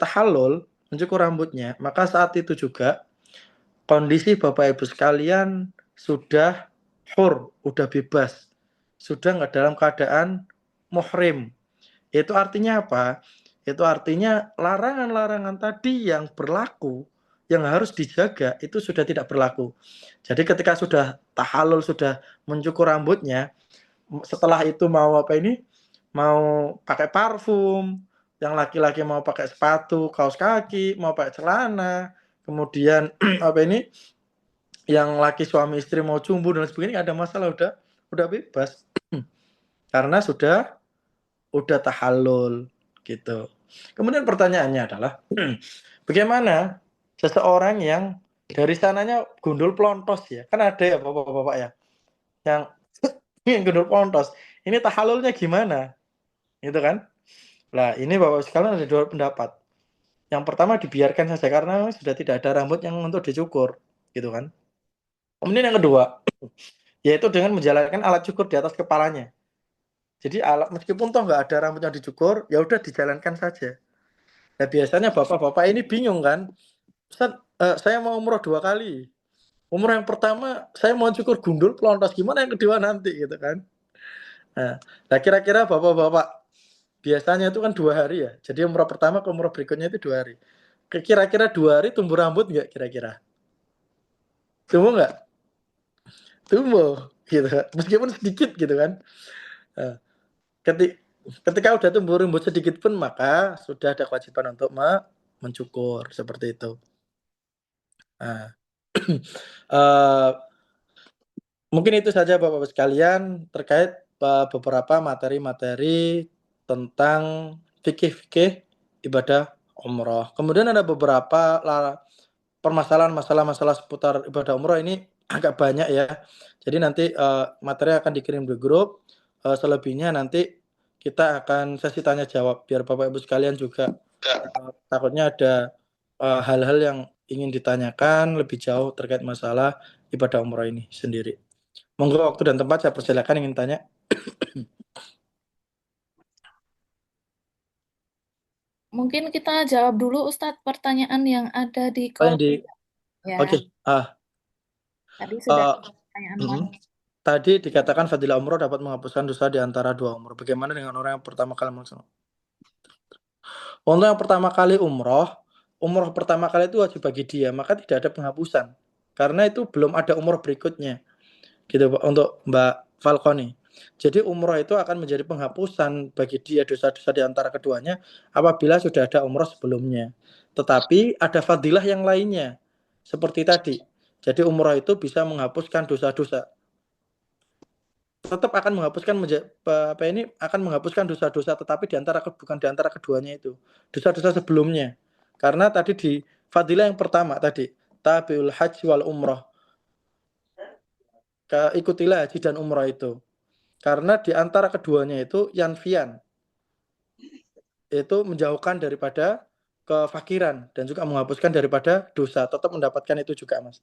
tahallul, mencukur rambutnya, maka saat itu juga kondisi Bapak Ibu sekalian sudah udah bebas, sudah nggak dalam keadaan muhrim. Itu artinya apa? Itu artinya larangan-larangan tadi yang berlaku, yang harus dijaga itu sudah tidak berlaku. Jadi ketika sudah tahallul, sudah mencukur rambutnya, setelah itu mau apa ini? Mau pakai parfum, yang laki-laki mau pakai sepatu, kaos kaki, mau pakai celana, kemudian apa ini? Yang laki suami istri mau cumbu dan sebagainya, ada masalah, udah bebas. Karena udah tahallul gitu. Kemudian pertanyaannya adalah bagaimana seseorang yang dari sananya gundul pelontos ya? Kan ada ya bapak-bapak ya yang yang gundul pelontos. Ini tahallulnya gimana? Gitu kan? Nah, ini Bapak sekalian ada 2 pendapat. Yang pertama dibiarkan saja karena sudah tidak ada rambut yang untuk dicukur, gitu kan. Kemudian yang kedua, yaitu dengan menjalankan alat cukur di atas kepalanya. Jadi alat meskipun toh nggak ada rambut yang dicukur, ya udah dijalankan saja. Nah biasanya bapak-bapak ini bingung kan, Ustaz, saya mau umroh 2 kali. Umroh yang pertama saya mau cukur gundul pelontos, gimana yang kedua nanti gitu kan. Nah kira-kira Bapak-bapak biasanya itu kan 2 hari ya. Jadi umroh pertama ke umroh berikutnya itu 2 hari. Kira-kira 2 hari tumbuh rambut nggak kira-kira? Tumbuh nggak? Tumbuh gitu. Meskipun sedikit gitu kan. Nah, ketika udah tumbuh rambut sedikit pun maka sudah ada kewajiban untuk mencukur seperti itu. Nah, mungkin itu saja Bapak-Bapak sekalian terkait beberapa materi-materi tentang fikih-fikih ibadah umroh. Kemudian ada beberapa masalah seputar ibadah umroh ini agak banyak ya. Jadi nanti materi akan dikirim di grup. Selebihnya nanti kita akan sesi tanya jawab biar Bapak Ibu sekalian juga takutnya ada hal-hal yang ingin ditanyakan lebih jauh terkait masalah ibadah umroh ini sendiri. Monggo waktu dan tempat saya persilakan ingin tanya.
Mungkin kita jawab dulu Ustadz pertanyaan yang ada di
Oh, yang
kolom
di
ya.
Oke.
Tadi sudah pertanyaan mana?
Tadi dikatakan fadilah umroh dapat menghapuskan dosa di antara 2 umroh. Bagaimana dengan orang yang pertama kali melaksanakan? Untuk yang pertama kali umroh pertama kali itu wajib bagi dia, maka tidak ada penghapusan. Karena itu belum ada umroh berikutnya. Gitu Pak, untuk Mbak Falconi. Jadi umroh itu akan menjadi penghapusan bagi dia dosa-dosa di antara keduanya apabila sudah ada umroh sebelumnya. Tetapi ada fadilah yang lainnya. Seperti tadi. Jadi umroh itu bisa menghapuskan dosa-dosa. Tetap akan menghapuskan akan menghapuskan dosa-dosa tetapi bukan di antara keduanya itu. Dosa-dosa sebelumnya. Karena tadi di fadilah yang pertama tadi, tabiul haji wal umroh. Ikutilah haji dan umroh itu. Karena di antara keduanya itu yanfian, itu menjauhkan daripada kefakiran dan juga menghapuskan daripada dosa. Tetap mendapatkan itu juga Mas.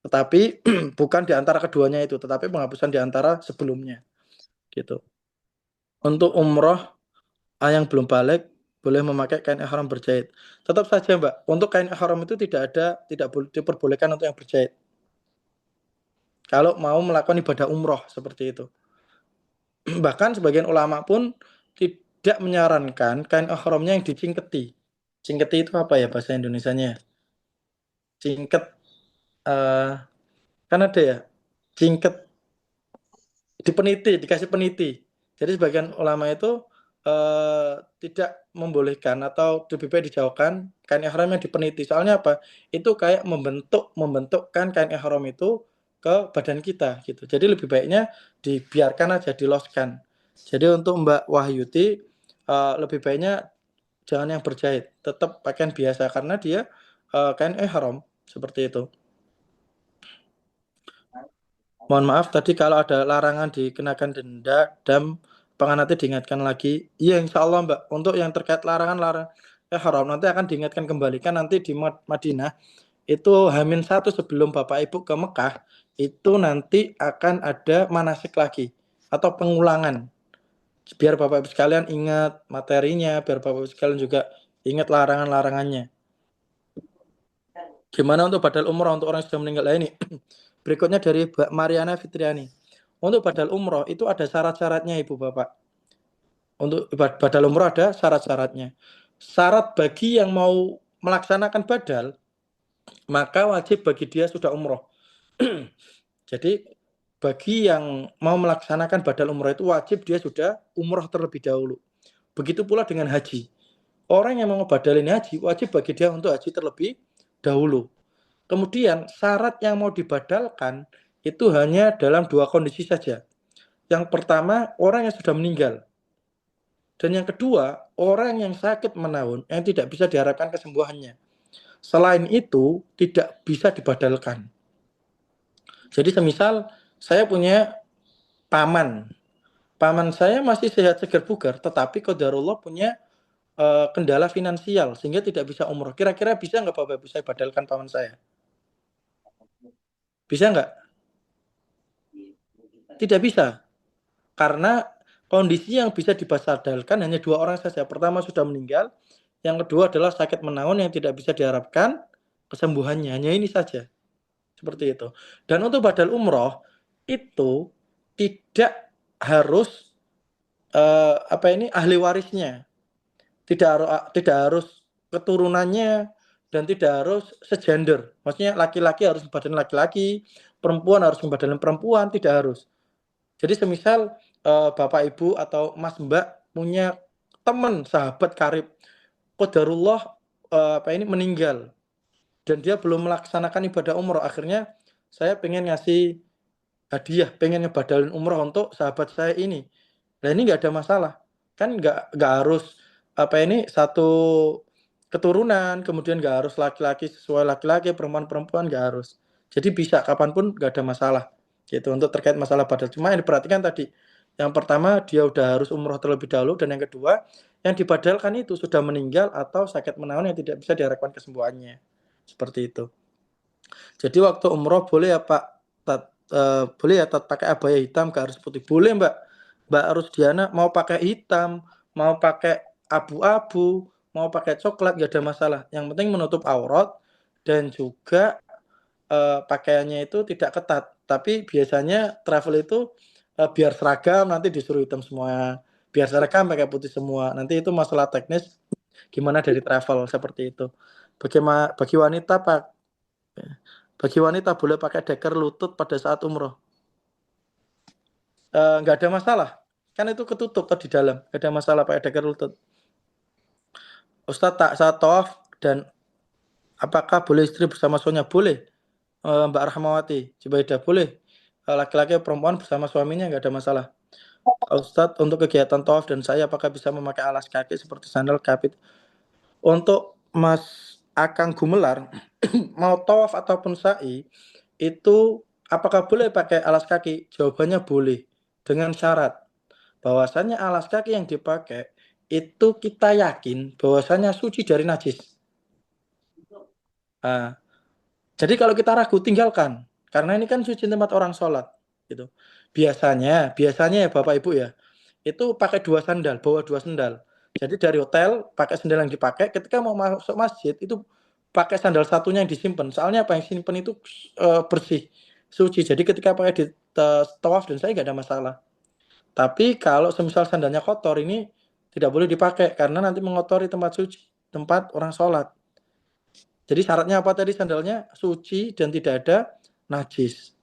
Tetapi bukan di antara keduanya itu, tetapi penghapusan di antara sebelumnya. Gitu. Untuk umroh yang belum balik boleh memakai kain ihram berjahit. Tetap saja Mbak, untuk kain ihram itu tidak diperbolehkan untuk yang berjahit. Kalau mau melakukan ibadah umroh seperti itu. Bahkan sebagian ulama pun tidak menyarankan kain ihramnya yang dicingketi. Cingketi itu apa ya bahasa Indonesianya? Cingket kan ada ya. Cingket dikasih peniti. Jadi sebagian ulama itu tidak membolehkan atau lebih baik dijauhkan kain ihram yang dipeniti. Soalnya apa? Itu kayak membentukkan kain ihram itu ke badan kita gitu. Jadi lebih baiknya dibiarkan aja, diloskan. Jadi untuk Mbak Wahyuti lebih baiknya jangan yang berjahit, tetap pakaian biasa karena dia kain ihram seperti itu. Mohon maaf tadi kalau ada larangan dikenakan denda dan nanti diingatkan lagi. Iya insya Allah Mbak, untuk yang terkait larangan ihram nanti akan diingatkan kembali kan nanti di Madinah itu H-1 sebelum Bapak Ibu ke Mekah itu nanti akan ada manasik lagi atau pengulangan. Biar Bapak Ibu sekalian ingat materinya, biar Bapak Ibu sekalian juga ingat larangan-larangannya. Gimana untuk badal umroh untuk orang yang sudah meninggal ini? Berikutnya dari Mbak Mariana Fitriani. Untuk badal umroh itu ada syarat-syaratnya Ibu Bapak. Untuk badal umroh ada syarat-syaratnya. Syarat bagi yang mau melaksanakan badal, maka wajib bagi dia sudah umroh. Jadi bagi yang mau melaksanakan badal umroh itu wajib dia sudah umroh terlebih dahulu. Begitu pula dengan haji. Orang yang mau ngebadalin haji wajib bagi dia untuk haji terlebih dahulu. Kemudian syarat yang mau dibadalkan itu hanya dalam 2 kondisi saja. Yang pertama, orang yang sudah meninggal. Dan yang kedua, orang yang sakit menaun yang tidak bisa diharapkan kesembuhannya. Selain itu, tidak bisa dibadalkan. Jadi semisal saya punya paman. Paman saya masih sehat segar bugar, tetapi qadarullah punya kendala finansial sehingga tidak bisa umroh. Kira-kira bisa nggak Bapak Ibu saya badalkan paman saya? Bisa nggak? Tidak bisa. Karena kondisi yang bisa dibadalkan hanya 2 orang saja. Pertama sudah meninggal, yang kedua adalah sakit menaun yang tidak bisa diharapkan kesembuhannya, hanya ini saja. Seperti itu. Dan untuk badal umroh itu tidak harus ahli warisnya. Tidak harus keturunannya dan tidak harus segender. Maksudnya laki-laki harus badan laki-laki, perempuan harus badan perempuan, tidak harus. Jadi semisal Bapak Ibu atau Mas Mbak punya teman sahabat karib qadarullah meninggal dan dia belum melaksanakan ibadah umroh, akhirnya saya pengen ngasih hadiah, pengen ngebadalin umroh untuk sahabat saya ini. Nah ini nggak ada masalah, kan nggak harus satu keturunan, kemudian nggak harus laki-laki sesuai laki-laki, perempuan nggak harus. Jadi bisa kapanpun nggak ada masalah. Gitu untuk terkait masalah badal. Cuma yang diperhatikan tadi, yang pertama dia udah harus umroh terlebih dahulu, dan yang kedua yang dibadalkan itu sudah meninggal atau sakit menaun yang tidak bisa diharapkan kesembuhannya. Seperti itu. Jadi waktu umroh boleh ya Pak boleh ya pakai abaya hitam, gak harus putih. Boleh Mbak Rusdiana, mau pakai hitam, mau pakai abu-abu, mau pakai coklat, gak ada masalah. Yang penting menutup aurat dan juga pakaiannya itu tidak ketat. Tapi biasanya travel itu biar seragam nanti disuruh hitam semua, biar seragam pakai putih semua. Nanti itu masalah teknis gimana dari travel seperti itu. Bagi wanita boleh pakai deker lutut pada saat umroh. Nggak ada masalah, kan itu ketutup di dalam, nggak ada masalah pakai deker lutut. Ustadz, tak saat tawaf dan apakah boleh istri bersama suaminya? Boleh. Mbak Rahmawati Jubaidah, boleh. Laki-laki perempuan bersama suaminya nggak ada masalah. Ustadz, untuk kegiatan tawaf dan saya apakah bisa memakai alas kaki seperti sandal, kapit? Untuk Mas Akang Gumelar, mau tawaf ataupun sa'i itu apakah boleh pakai alas kaki? Jawabannya boleh, dengan syarat bahwasannya alas kaki yang dipakai itu kita yakin bahwasannya suci dari najis. Jadi kalau kita ragu, tinggalkan, karena ini kan suci tempat orang sholat gitu. Biasanya ya Bapak Ibu ya, itu pakai bawa dua sandal. Jadi dari hotel pakai sandal yang dipakai, ketika mau masuk masjid itu pakai sandal satunya yang disimpan. Soalnya apa, yang simpan itu bersih, suci. Jadi ketika pakai di tawaf dan saya nggak ada masalah. Tapi kalau semisal sandalnya kotor, ini tidak boleh dipakai karena nanti mengotori tempat suci, tempat orang sholat. Jadi syaratnya apa tadi? Sandalnya suci dan tidak ada najis.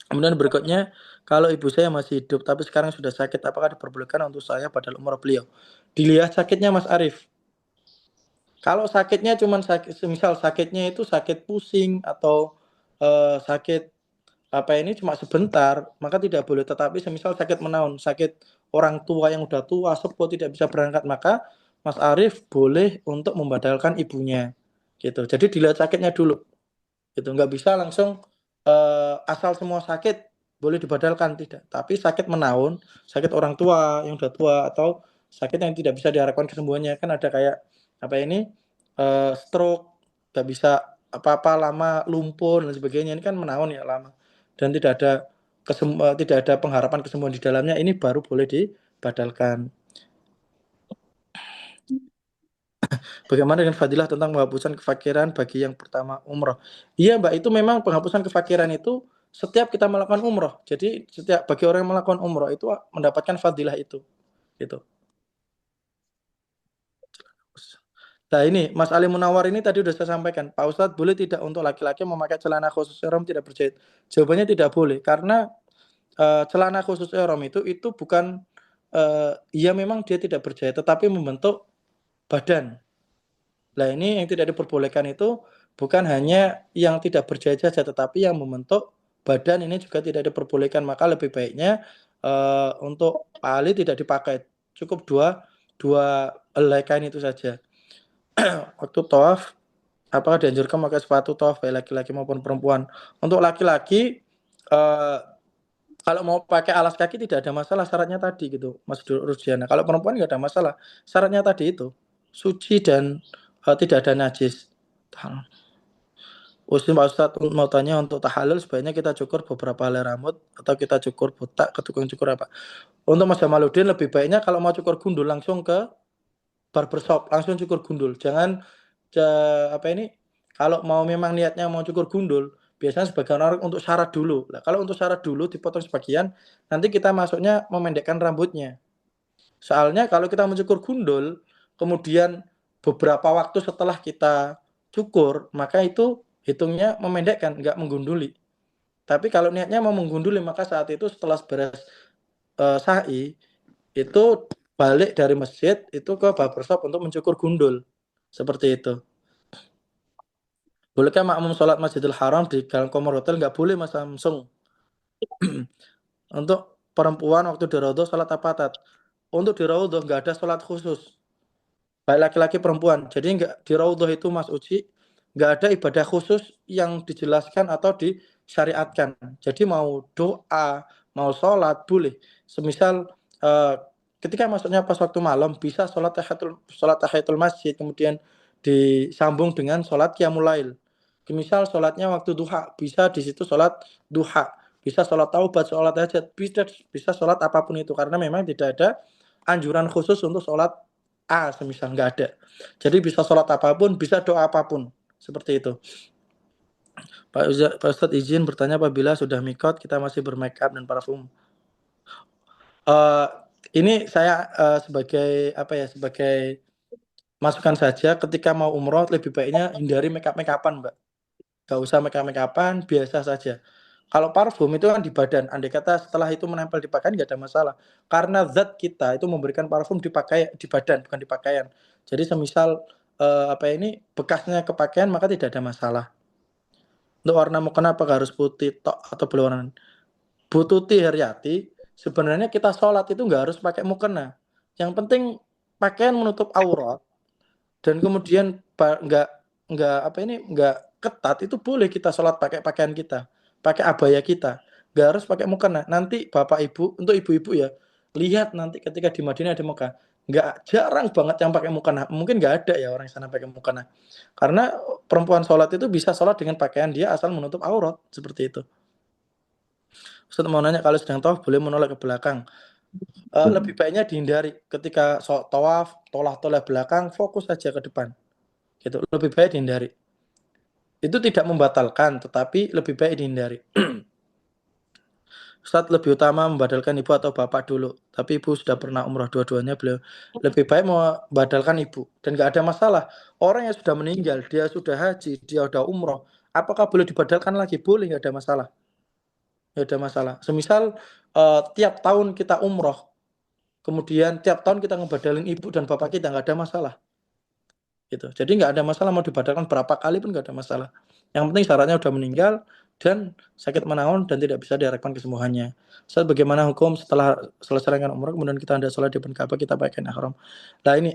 Kemudian berikutnya, kalau ibu saya masih hidup tapi sekarang sudah sakit, apakah diperbolehkan untuk saya badal umroh beliau? Dilihat sakitnya Mas Arif. Kalau sakitnya cuman misal sakitnya itu sakit pusing atau sakit cuma sebentar, maka tidak boleh. Tetapi semisal sakit menaun, sakit orang tua yang udah tua, sepuh, tidak bisa berangkat, maka Mas Arif boleh untuk membadalkan ibunya. Gitu. Jadi dilihat sakitnya dulu. Gitu. Nggak bisa langsung asal semua sakit boleh dibadalkan, tidak. Tapi sakit menaun, sakit orang tua yang udah tua, atau sakit yang tidak bisa diharapkan kesembuhannya, kan ada kayak stroke, nggak bisa apa-apa lama, lumpuh dan sebagainya, ini kan menaun ya lama dan tidak ada pengharapan kesembuhan di dalamnya, ini baru boleh dibadalkan. Bagaimana dengan fadilah tentang penghapusan kefakiran bagi yang pertama umroh? Iya Mbak, itu memang penghapusan kefakiran itu setiap kita melakukan umroh. Jadi setiap bagi orang yang melakukan umroh itu mendapatkan fadilah itu. Gitu. Nah ini Mas Ali Munawar ini tadi sudah saya sampaikan, Pak Ustadz, boleh tidak untuk laki-laki memakai celana khusus ihram tidak berjahit? Jawabannya tidak boleh, karena celana khusus ihram itu bukan ya memang dia tidak berjahit, tetapi membentuk badan. Nah ini yang tidak diperbolehkan itu bukan hanya yang tidak berjahit saja, tetapi yang membentuk badan ini juga tidak diperbolehkan. Maka lebih baiknya untuk Pak Ali tidak dipakai, cukup dua helai kain itu saja. Waktu tawaf, apakah dianjurkan pakai sepatu tawaf baik laki-laki maupun perempuan? Untuk laki-laki kalau mau pakai alas kaki tidak ada masalah, syaratnya tadi gitu Mas Rusdiana. Kalau perempuan nggak ada masalah, syaratnya tadi itu suci dan tidak ada najis. Pak Ustadz mau tanya, untuk tahalul sebaiknya kita cukur beberapa helai rambut atau kita cukur botak ke tukang cukur apa? Untuk Mas Jamaluddin lebih baiknya kalau mau cukur gundul langsung ke barbershop, langsung cukur gundul. Jangan Kalau mau memang niatnya mau cukur gundul, biasanya sebagian orang untuk syarat dulu. Nah, kalau untuk syarat dulu dipotong sebagian, nanti kita masuknya memendekkan rambutnya. Soalnya kalau kita mencukur gundul, kemudian beberapa waktu setelah kita cukur, maka itu hitungnya memendekkan, nggak menggunduli. Tapi kalau niatnya mau menggunduli, maka saat itu setelah beres sa'i, itu balik dari masjid itu ke barbershop untuk mencukur gundul. Seperti itu. Bolehkah makmum sholat Masjidil Haram di dalam kamar hotel? Nggak boleh, Mas Samsung. Untuk perempuan waktu di raudhah sholat apa, Tat? Untuk di raudhah nggak ada sholat khusus. Baik laki-laki perempuan. Jadi nggak di raudhah itu, Mas Uci, nggak ada ibadah khusus yang dijelaskan atau disyariatkan. Jadi mau doa, mau sholat, boleh. Semisal ketika masuknya pas waktu malam, bisa sholat tahiyatul masjid, kemudian disambung dengan sholat qiyamul lail. Misal sholatnya waktu duha, bisa di situ sholat duha, bisa sholat taubat, sholat hajat, bisa sholat apapun itu, karena memang tidak ada anjuran khusus untuk sholat semisal nggak ada. Jadi bisa sholat apapun, bisa doa apapun, seperti itu. Pak Ustadz izin bertanya, apabila sudah mikot kita masih bermake up dan parfum. Ini saya sebagai sebagai masukan saja, ketika mau umroh lebih baiknya hindari make upan, Mbak. Gak usah make upan, biasa saja. Kalau parfum itu kan di badan, andai kata setelah itu menempel di pakaian nggak ada masalah. Karena zat kita itu memberikan parfum di badan, bukan di pakaian. Jadi semisal bekasnya ke pakaian, maka tidak ada masalah. Untuk warna mukena apakah harus putih tok atau berwarna? Bu Tuti Heriati, sebenarnya kita sholat itu nggak harus pakai mukena. Yang penting pakaian menutup aurat dan kemudian nggak ketat, itu boleh kita sholat pakai pakaian kita, pakai abaya kita, nggak harus pakai mukena. Nanti bapak ibu, untuk ibu-ibu ya, lihat nanti ketika di Madinah ada Mekah, nggak jarang banget yang pakai mukena. Mungkin nggak ada ya orang sana pakai mukena, karena perempuan sholat itu bisa sholat dengan pakaian dia asal menutup aurat, seperti itu. Ustaz mau nanya, kalau sedang tawaf boleh menoleh ke belakang? Lebih baiknya dihindari. Ketika tawaf, toleh belakang, fokus saja ke depan. Gitu. Lebih baik dihindari. Itu tidak membatalkan, tetapi lebih baik dihindari. Ustaz, lebih utama membadalkan ibu atau bapak dulu. Tapi ibu sudah pernah umroh dua-duanya, beliau lebih baik membadalkan ibu. Dan nggak ada masalah. Orang yang sudah meninggal, dia sudah haji, dia sudah umroh, apakah boleh dibadalkan lagi? Boleh, nggak ada masalah. Nggak ada masalah. Semisal tiap tahun kita umroh, kemudian tiap tahun kita ngebadalin ibu dan bapak kita, nggak ada masalah. Gitu. Jadi nggak ada masalah mau dibadalkan berapa kali pun nggak ada masalah. Yang penting syaratnya udah meninggal dan sakit menaun dan tidak bisa diharapkan kesembuhannya. Ustaz, bagaimana hukum setelah selesai dengan umrah kemudian kita hendak sholat di depan Ka'bah, kita pakai ihram? Nah ini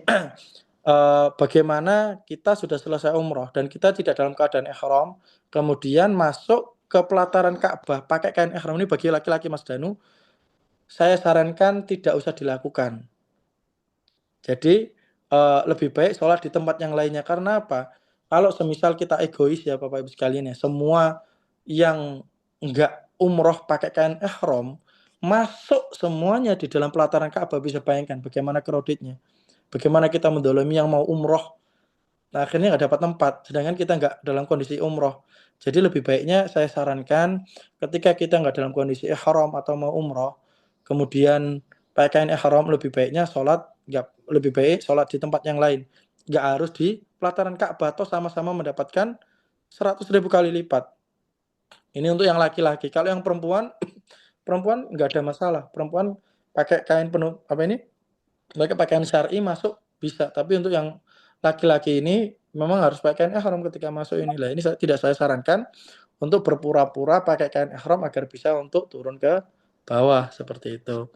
bagaimana kita sudah selesai umrah dan kita tidak dalam keadaan ihram, kemudian masuk ke pelataran Ka'bah pakai kain ihram, ini bagi laki-laki, Mas Danu, saya sarankan tidak usah dilakukan. Jadi lebih baik sholat di tempat yang lainnya. Karena apa? Kalau semisal kita egois ya Bapak Ibu sekalian ya, semua yang enggak umroh pakai kain ihram masuk semuanya di dalam pelataran Ka'bah, bisa bayangkan bagaimana kreditnya. Bagaimana kita mendolimi yang mau umroh. Nah, akhirnya nggak dapat tempat, sedangkan kita nggak dalam kondisi umroh. Jadi lebih baiknya saya sarankan ketika kita nggak dalam kondisi ihram atau mau umroh, kemudian pakai kain ihram, lebih baiknya lebih baik sholat di tempat yang lain. Nggak harus di pelataran Ka'bah, atau sama-sama mendapatkan 100.000 kali lipat. Ini untuk yang laki-laki. Kalau yang perempuan nggak ada masalah. Perempuan pakai kain mereka pakaian syar'i masuk bisa. Tapi untuk yang laki-laki ini memang harus pakai kain ihram ketika masuk ini. Lah, ini tidak saya sarankan untuk berpura-pura pakai kain ihram agar bisa untuk turun ke bawah, seperti itu.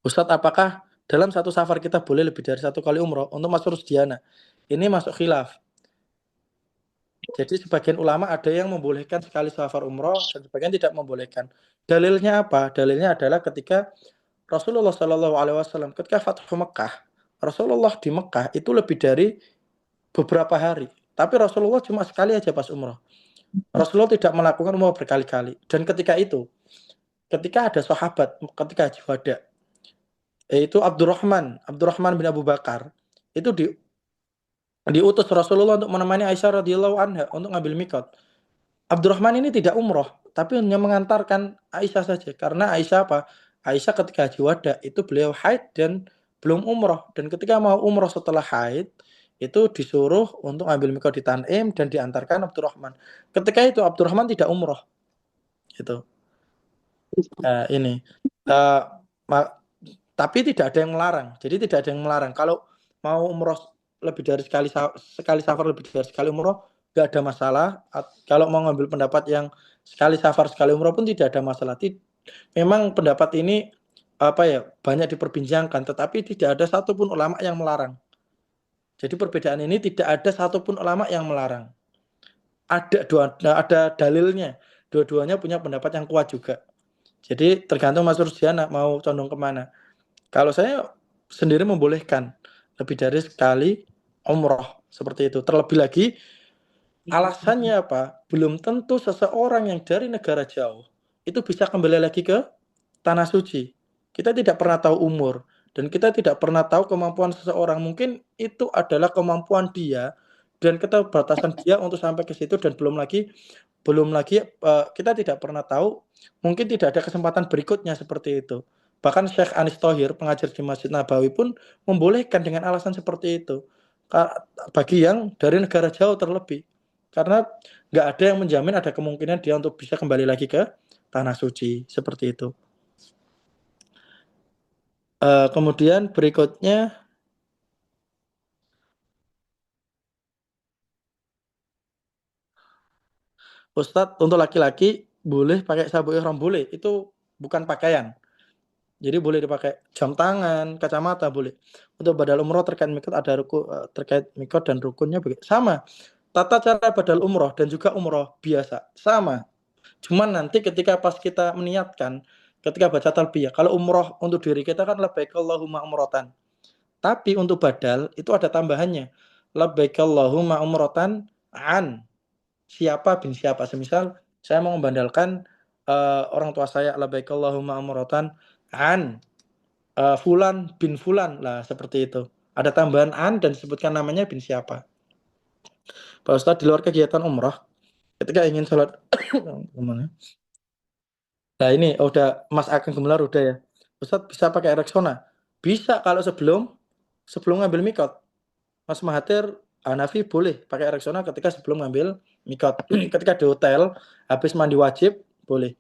Ustadz, apakah dalam satu safar kita boleh lebih dari satu kali umroh? Untuk Mas Rusdiana, ini masuk khilaf. Jadi sebagian ulama ada yang membolehkan sekali safar umroh dan sebagian tidak membolehkan. Dalilnya apa? Dalilnya adalah ketika Rasulullah SAW ketika Fathu Mekah, Rasulullah di Mekah itu lebih dari beberapa hari. Tapi Rasulullah cuma sekali aja pas umroh. Rasulullah tidak melakukan umroh berkali-kali. Dan ketika ada sahabat ketika Haji Wada, yaitu Abdurrahman bin Abu Bakar, itu diutus Rasulullah untuk menemani Aisyah radhiyallahu anha untuk ngambil mikot. Abdurrahman ini tidak umroh, tapi hanya mengantarkan Aisyah saja. Karena Aisyah apa? Aisyah ketika haji wada itu beliau haid dan belum umroh. Dan ketika mau umroh setelah haid, itu disuruh untuk ambil mikot di Tan'im dan diantarkan Abdurrahman. Ketika itu Abdurrahman tidak umroh. Gitu. Ini. Tapi tidak ada yang melarang. Jadi tidak ada yang melarang. Kalau mau umroh lebih dari sekali safar lebih dari sekali umroh, nggak ada masalah. Kalau mau ngambil pendapat yang sekali safar sekali umroh pun tidak ada masalah. Memang pendapat ini banyak diperbincangkan, tetapi tidak ada satupun ulama yang melarang. Jadi perbedaan ini tidak ada satupun ulama yang melarang. Ada dalilnya. Dua-duanya punya pendapat yang kuat juga. Jadi tergantung Mas Rusdiana mau condong kemana. Kalau saya sendiri membolehkan lebih dari sekali umroh seperti itu. Terlebih lagi alasannya apa? Belum tentu seseorang yang dari negara jauh itu bisa kembali lagi ke tanah suci. Kita tidak pernah tahu umur dan kita tidak pernah tahu kemampuan seseorang. Mungkin itu adalah kemampuan dia dan keterbatasan dia untuk sampai ke situ dan belum lagi kita tidak pernah tahu, mungkin tidak ada kesempatan berikutnya seperti itu. Bahkan Syekh Anis Thohir, pengajar di Masjid Nabawi pun membolehkan dengan alasan seperti itu. Bagi yang dari negara jauh terlebih. Karena nggak ada yang menjamin ada kemungkinan dia untuk bisa kembali lagi ke tanah suci. Seperti itu. Kemudian berikutnya, Ustadz untuk laki-laki boleh pakai sabuk ihram? Boleh, itu bukan pakaian. Jadi boleh dipakai jam tangan, kacamata boleh. Untuk badal umroh terkait mikot ada terkait mikot dan rukunnya sama. Tata cara badal umroh dan juga umroh biasa sama. Cuman nanti ketika pas kita meniatkan, ketika baca talbiyah, kalau umroh untuk diri kita kan labbaik Allahumma umrotan. Tapi untuk badal itu ada tambahannya. Labbaik Allahumma umrotan an siapa bin siapa. Semisal saya mau membandalkan orang tua saya labbaik Allahumma umrotan an Fulan bin Fulan lah seperti itu. Ada tambahan an dan disebutkan namanya bin siapa. Pak Ustadz di luar kegiatan umrah, ketika ingin sholat kemana? Nah ini udah Mas Ageng Gemelar udah ya. Ustadz bisa pakai Rexona? Bisa kalau sebelum ngambil mikot. Mas Mahathir Hanafi boleh pakai Rexona ketika sebelum ngambil mikot. Ketika di hotel habis mandi wajib boleh.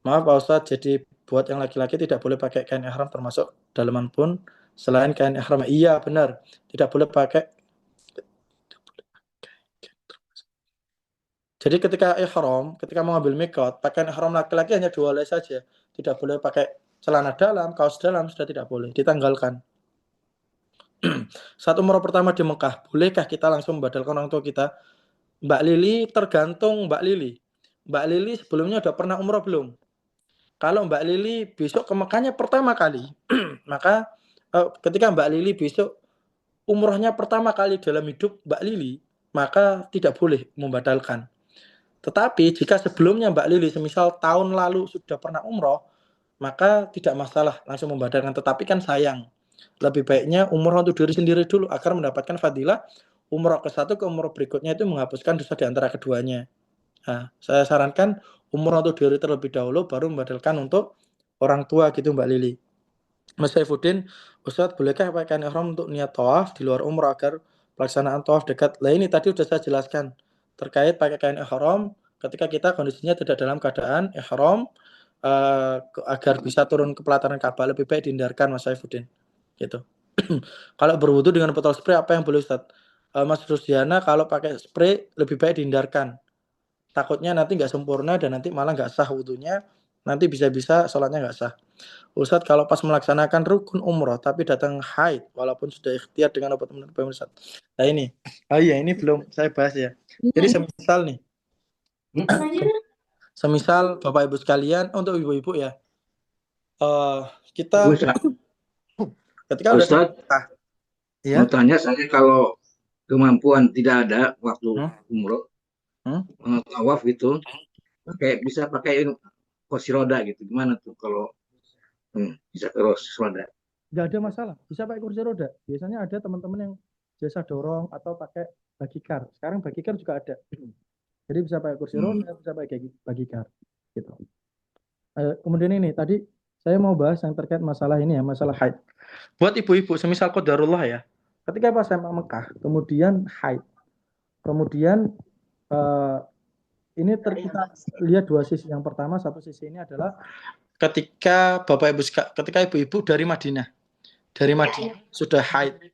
Maaf Pak Ustadz, jadi buat yang laki-laki tidak boleh pakai kain ihram termasuk dalaman pun selain kain ihram. Iya benar, tidak boleh pakai. Jadi ketika mau ngambil mikot, pakaian ihram laki-laki hanya 2 helai saja. Tidak boleh pakai celana dalam, kaos dalam, sudah tidak boleh, ditanggalkan. Saat umroh pertama di Mekah, bolehkah kita langsung membadalkan orang tua kita? Mbak Lili, tergantung Mbak Lili. Mbak Lili sebelumnya udah pernah umroh belum? Kalau Mbak Lili besok ke Mekahnya pertama kali, maka ketika Mbak Lili besok umrohnya pertama kali dalam hidup Mbak Lili, maka tidak boleh membadalkan. Tetapi jika sebelumnya Mbak Lili semisal tahun lalu sudah pernah umroh, maka tidak masalah langsung membadalkan. Tetapi kan sayang, lebih baiknya umroh untuk diri sendiri dulu agar mendapatkan fadilah umroh ke satu ke umroh berikutnya itu menghapuskan dosa di antara keduanya. Nah, saya sarankan umroh untuk diri terlebih dahulu baru membadalkan untuk orang tua gitu Mbak Lili. Mas Saifuddin, Ustadz bolehkah pakai kain ihram untuk niat tawaf di luar umroh agar pelaksanaan tawaf dekat? Lah ini tadi sudah saya jelaskan terkait pakai kain ihram ketika kita kondisinya tidak dalam keadaan ihram agar bisa turun ke pelataran Ka'bah lebih baik dihindarkan Mas Saifuddin. Gitu. Kalau berwudu dengan botol spray apa yang boleh Ustadz? Mas Rusdiana kalau pakai spray lebih baik dihindarkan. Takutnya nanti nggak sempurna dan nanti malah nggak sah wudunya, nanti bisa-bisa sholatnya nggak sah. Ustadz kalau pas melaksanakan rukun umroh tapi datang haid walaupun sudah ikhtiar dengan obat penenang Ustadz. Nah ini, iya ini belum saya bahas ya. Jadi semisal nih, semisal Bapak Ibu sekalian, untuk ibu-ibu ya, kita ketika udah
mau tanya saya kalau kemampuan tidak ada waktu umroh, tawaf itu, bisa pakai kursi roda gitu, gimana tuh kalau bisa kursi roda?
Nggak ada masalah, bisa pakai kursi roda. Biasanya ada teman-teman yang jasa dorong atau pakai bagicar. Sekarang bagicar juga ada. Jadi bisa pakai kursi roda, bisa pakai bagicar gitu. Kemudian ini tadi saya mau bahas yang terkait masalah ini ya, masalah haid. Buat ibu-ibu semisal qadarullah ya. Ketika pas saya Mekah, kemudian haid. Kemudian ini kita lihat dua sisi. Yang pertama, satu sisi ini adalah ketika Bapak Ibu, ketika ibu-ibu dari Madinah sudah haid,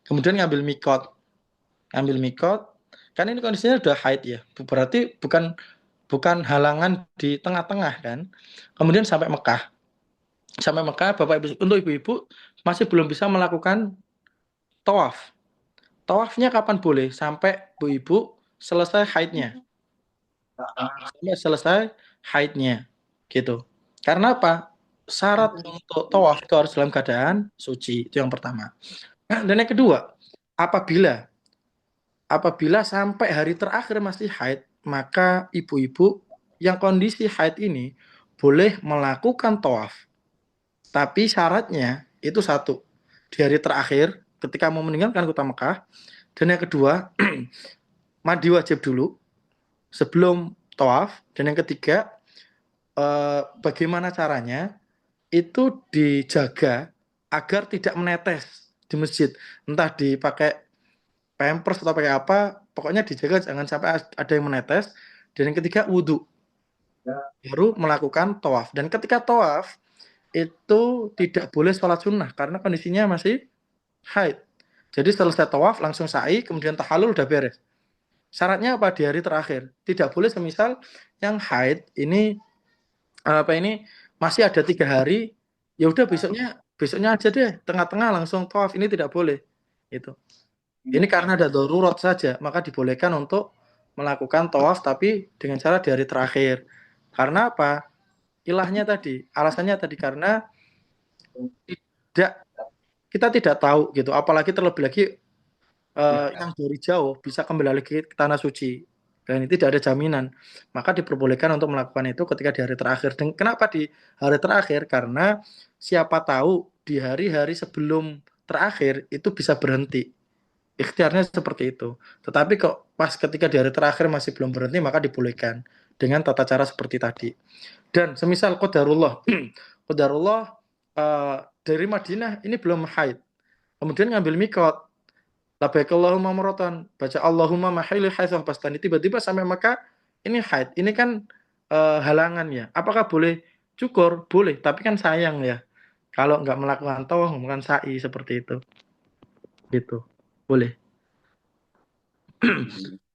kemudian ngambil mikot, kan ini kondisinya sudah haid ya, berarti bukan halangan di tengah-tengah kan. Kemudian sampai Mekah, Bapak Ibu, untuk ibu-ibu masih belum bisa melakukan tawaf. Tawafnya kapan boleh? Sampai ibu-ibu selesai haidnya. Gitu. Karena apa? Syarat untuk tawaf itu harus dalam keadaan suci, itu yang pertama. Dan yang kedua, apabila sampai hari terakhir masih haid, maka ibu-ibu yang kondisi haid ini boleh melakukan tawaf. Tapi syaratnya itu satu, di hari terakhir ketika mau meninggalkan kota Mekah, dan yang kedua mandi wajib dulu sebelum tawaf, dan yang ketiga bagaimana caranya itu dijaga agar tidak menetes di masjid, entah dipakai pampers atau pakai apa, pokoknya dijaga jangan sampai ada yang menetes. Dan yang ketiga wudhu, baru melakukan tawaf. Dan ketika tawaf itu tidak boleh sholat sunnah karena kondisinya masih haid. Jadi selesai tawaf langsung sa'i, kemudian tahallul udah beres. Syaratnya apa? Di hari terakhir tidak boleh semisal yang haid ini masih ada 3 hari, ya udah besoknya aja deh, tengah-tengah langsung tawaf, ini tidak boleh. Itu. Ini karena ada darurat saja, maka dibolehkan untuk melakukan tawaf tapi dengan cara di hari terakhir. Karena apa? Alasannya tadi karena kita tidak tahu gitu, apalagi terlebih lagi yang dari jauh bisa kembali lagi ke tanah suci. Dan itu tidak ada jaminan, maka diperbolehkan untuk melakukan itu ketika di hari terakhir. Dan kenapa di hari terakhir? Karena siapa tahu di hari-hari sebelum terakhir itu bisa berhenti. Ikhtiarnya seperti itu. Tetapi kok pas ketika di hari terakhir masih belum berhenti, maka dibolehkan dengan tata cara seperti tadi. Dan semisal qadarullah dari Madinah ini belum haid, kemudian ngambil mikot, labbaik Allahumma marratan, baca Allahumma mahili haitsu bastani, tiba-tiba sampai Mekah ini haid. Ini kan halangan ya. Apakah boleh cukur? Boleh, tapi kan sayang ya. Kalau nggak melakukan tawaf, melakukan sa'i seperti itu. Gitu. Boleh.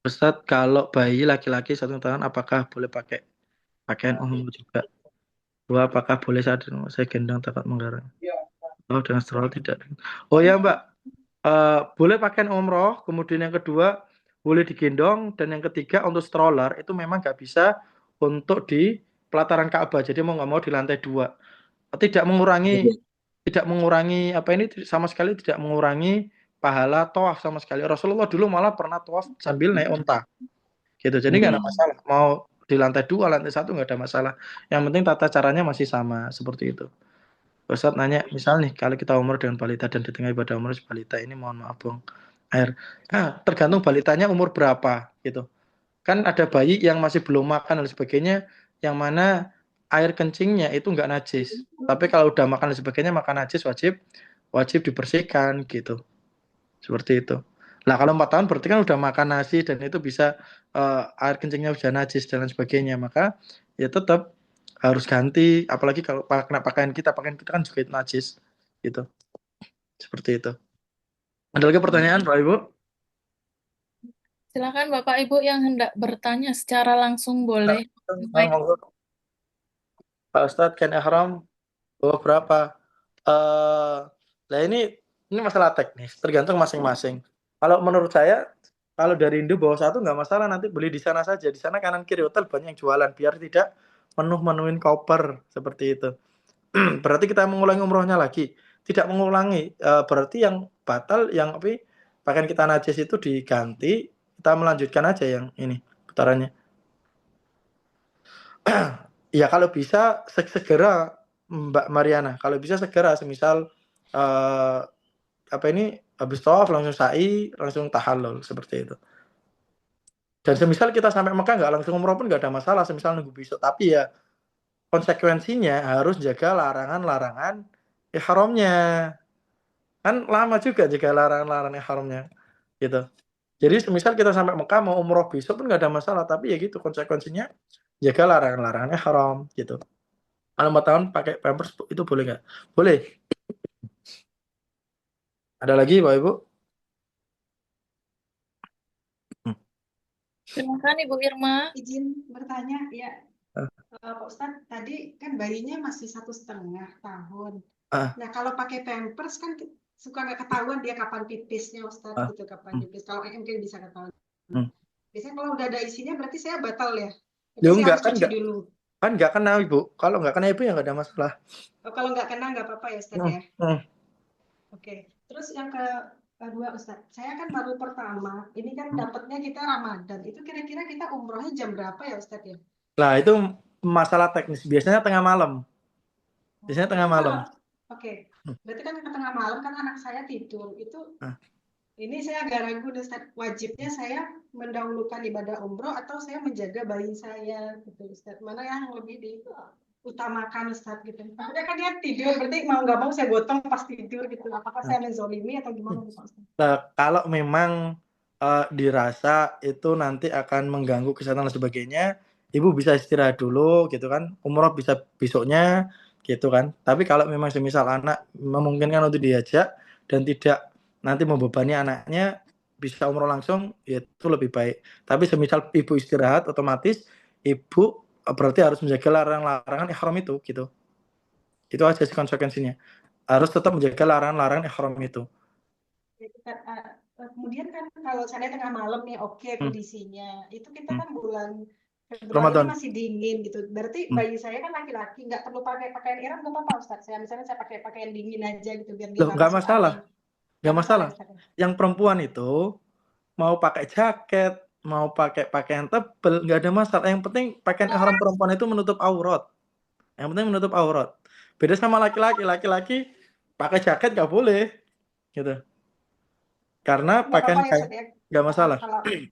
Ustadz, kalau bayi laki-laki 1 tahun apakah boleh pakai pakaian umum juga? 2, apakah boleh saat saya gendong takut menggarang? Oh, dengan stroller tidak. Oh ya Mbak, boleh pakaian umroh, kemudian yang kedua boleh digendong, dan yang ketiga untuk stroller itu memang nggak bisa untuk di pelataran Ka'bah, jadi mau nggak mau di lantai 2. Tidak mengurangi apa ini, sama sekali tidak mengurangi pahala tawaf sama sekali. Rasulullah dulu malah pernah tawaf sambil naik unta gitu, jadi nggak ada masalah mau di lantai 2, lantai 1 nggak ada masalah, yang penting tata caranya masih sama seperti itu. Ustadz nanya, misal nih kalau kita umroh dengan balita dan di tengah ibadah umroh balita ini, mohon maaf buang air, tergantung balitanya umur berapa gitu. Kan ada bayi yang masih belum makan dan sebagainya, yang mana air kencingnya itu nggak najis, tapi kalau udah makan dan sebagainya, makan najis wajib dibersihkan gitu, seperti itu. Nah kalau 4 tahun berarti kan udah makan nasi dan itu bisa air kencingnya udah najis dan lain sebagainya, maka ya tetap harus ganti, apalagi kalau kena pakaian kita kan juga najis gitu, seperti itu. Ada lagi pertanyaan Pak Ibu?
Silakan Bapak Ibu yang hendak bertanya secara langsung boleh.
Pak Ustadz, kain ihram bawa berapa? Nah ini masalah teknis, tergantung masing-masing. Kalau menurut saya, kalau dari Indo bawa 1 nggak masalah, nanti beli di sana saja. Di sana kanan kiri hotel banyak yang jualan, biar tidak menuin koper seperti itu. Berarti kita mengulangi umrohnya lagi. Tidak mengulangi, berarti yang batal, yang pakaian kita najis itu diganti, kita melanjutkan aja yang ini putarannya. Ya kalau bisa segera Mbak Mariana, kalau bisa segera, semisal habis tawaf langsung sa'i, langsung tahallul seperti itu. Dan semisal kita sampai Mekah nggak langsung umroh pun nggak ada masalah, semisal nunggu besok. Tapi ya konsekuensinya harus jaga larangan-larangan ihramnya. Kan lama juga jaga larangan-larangan ihramnya gitu. Jadi semisal kita sampai Mekah mau umroh besok pun nggak ada masalah, tapi ya gitu konsekuensinya jaga larangan-larangan ihram gitu. Kalau 4 tahun pakai pampers itu boleh nggak? Boleh. Ada lagi Bapak Ibu?
Silakan Ibu Irma.
Izin bertanya ya, Pak Ustadz, tadi kan bayinya masih 1,5 tahun. Nah kalau pakai pampers kan suka nggak ketahuan dia kapan pipisnya Ustadz gitu, kapan pipis. Kalau mungkin bisa ketahuan. Biasanya kalau udah ada isinya berarti saya batal ya? Berarti saya
Enggak,
harus cuci dulu.
Kan nggak kena Ibu. Kalau nggak kena Ibu ya nggak ada masalah.
Oh, kalau nggak kena nggak apa-apa ya Ustadz ya? Oke. Terus yang kedua Ustadz, saya kan baru pertama, ini kan dapatnya kita Ramadan. Itu kira-kira kita umrohnya jam berapa ya Ustadz ya?
Lah itu masalah teknis. Biasanya tengah malam. Biasanya tengah malam.
Oke. Berarti kan ke tengah malam kan anak saya tidur. Itu ini saya agak ragu Ustadz. Wajibnya saya mendahulukan ibadah umroh atau saya menjaga bayi saya gitu Ustadz. Mana yang lebih diutamakan Ustadz gitu. Maksudnya kan dia tidur, berarti mau nggak mau saya gotong pas tidur gitu. Apakah saya menzolimi atau gimana Ustadz?
Nah, kalau memang dirasa itu nanti akan mengganggu kesehatan dan sebagainya, Ibu bisa istirahat dulu gitu kan. Umroh bisa besoknya gitu kan. Tapi kalau memang semisal anak memungkinkan untuk diajak dan tidak nanti membebani anaknya, bisa umroh langsung, ya itu lebih baik. Tapi semisal Ibu istirahat, otomatis Ibu berarti harus menjaga larangan-larangan ihram itu gitu. Itu aja sih konsekuensinya. Harus tetap menjaga larangan-larangan ihram itu.
Kemudian kan kalau saya tengah malam nih kondisinya itu kita kan bulan Februari
Ramadan.
masih dingin gitu. Berarti bayi saya kan laki-laki, nggak perlu pakai pakaian ihram nggak apa-apa Ustadz. Misalnya saya pakai pakaian dingin aja gitu biar dia
Nggak masalah. Nggak masalah. Yang perempuan itu mau pakai jaket, mau pakai pakaian tebal, nggak ada masalah. Yang penting pakaian ihram perempuan itu menutup aurat. Yang penting menutup aurat. Beda sama laki-laki. Laki-laki pakai jaket nggak boleh, gitu. Karena pakaian kain nggak masalah.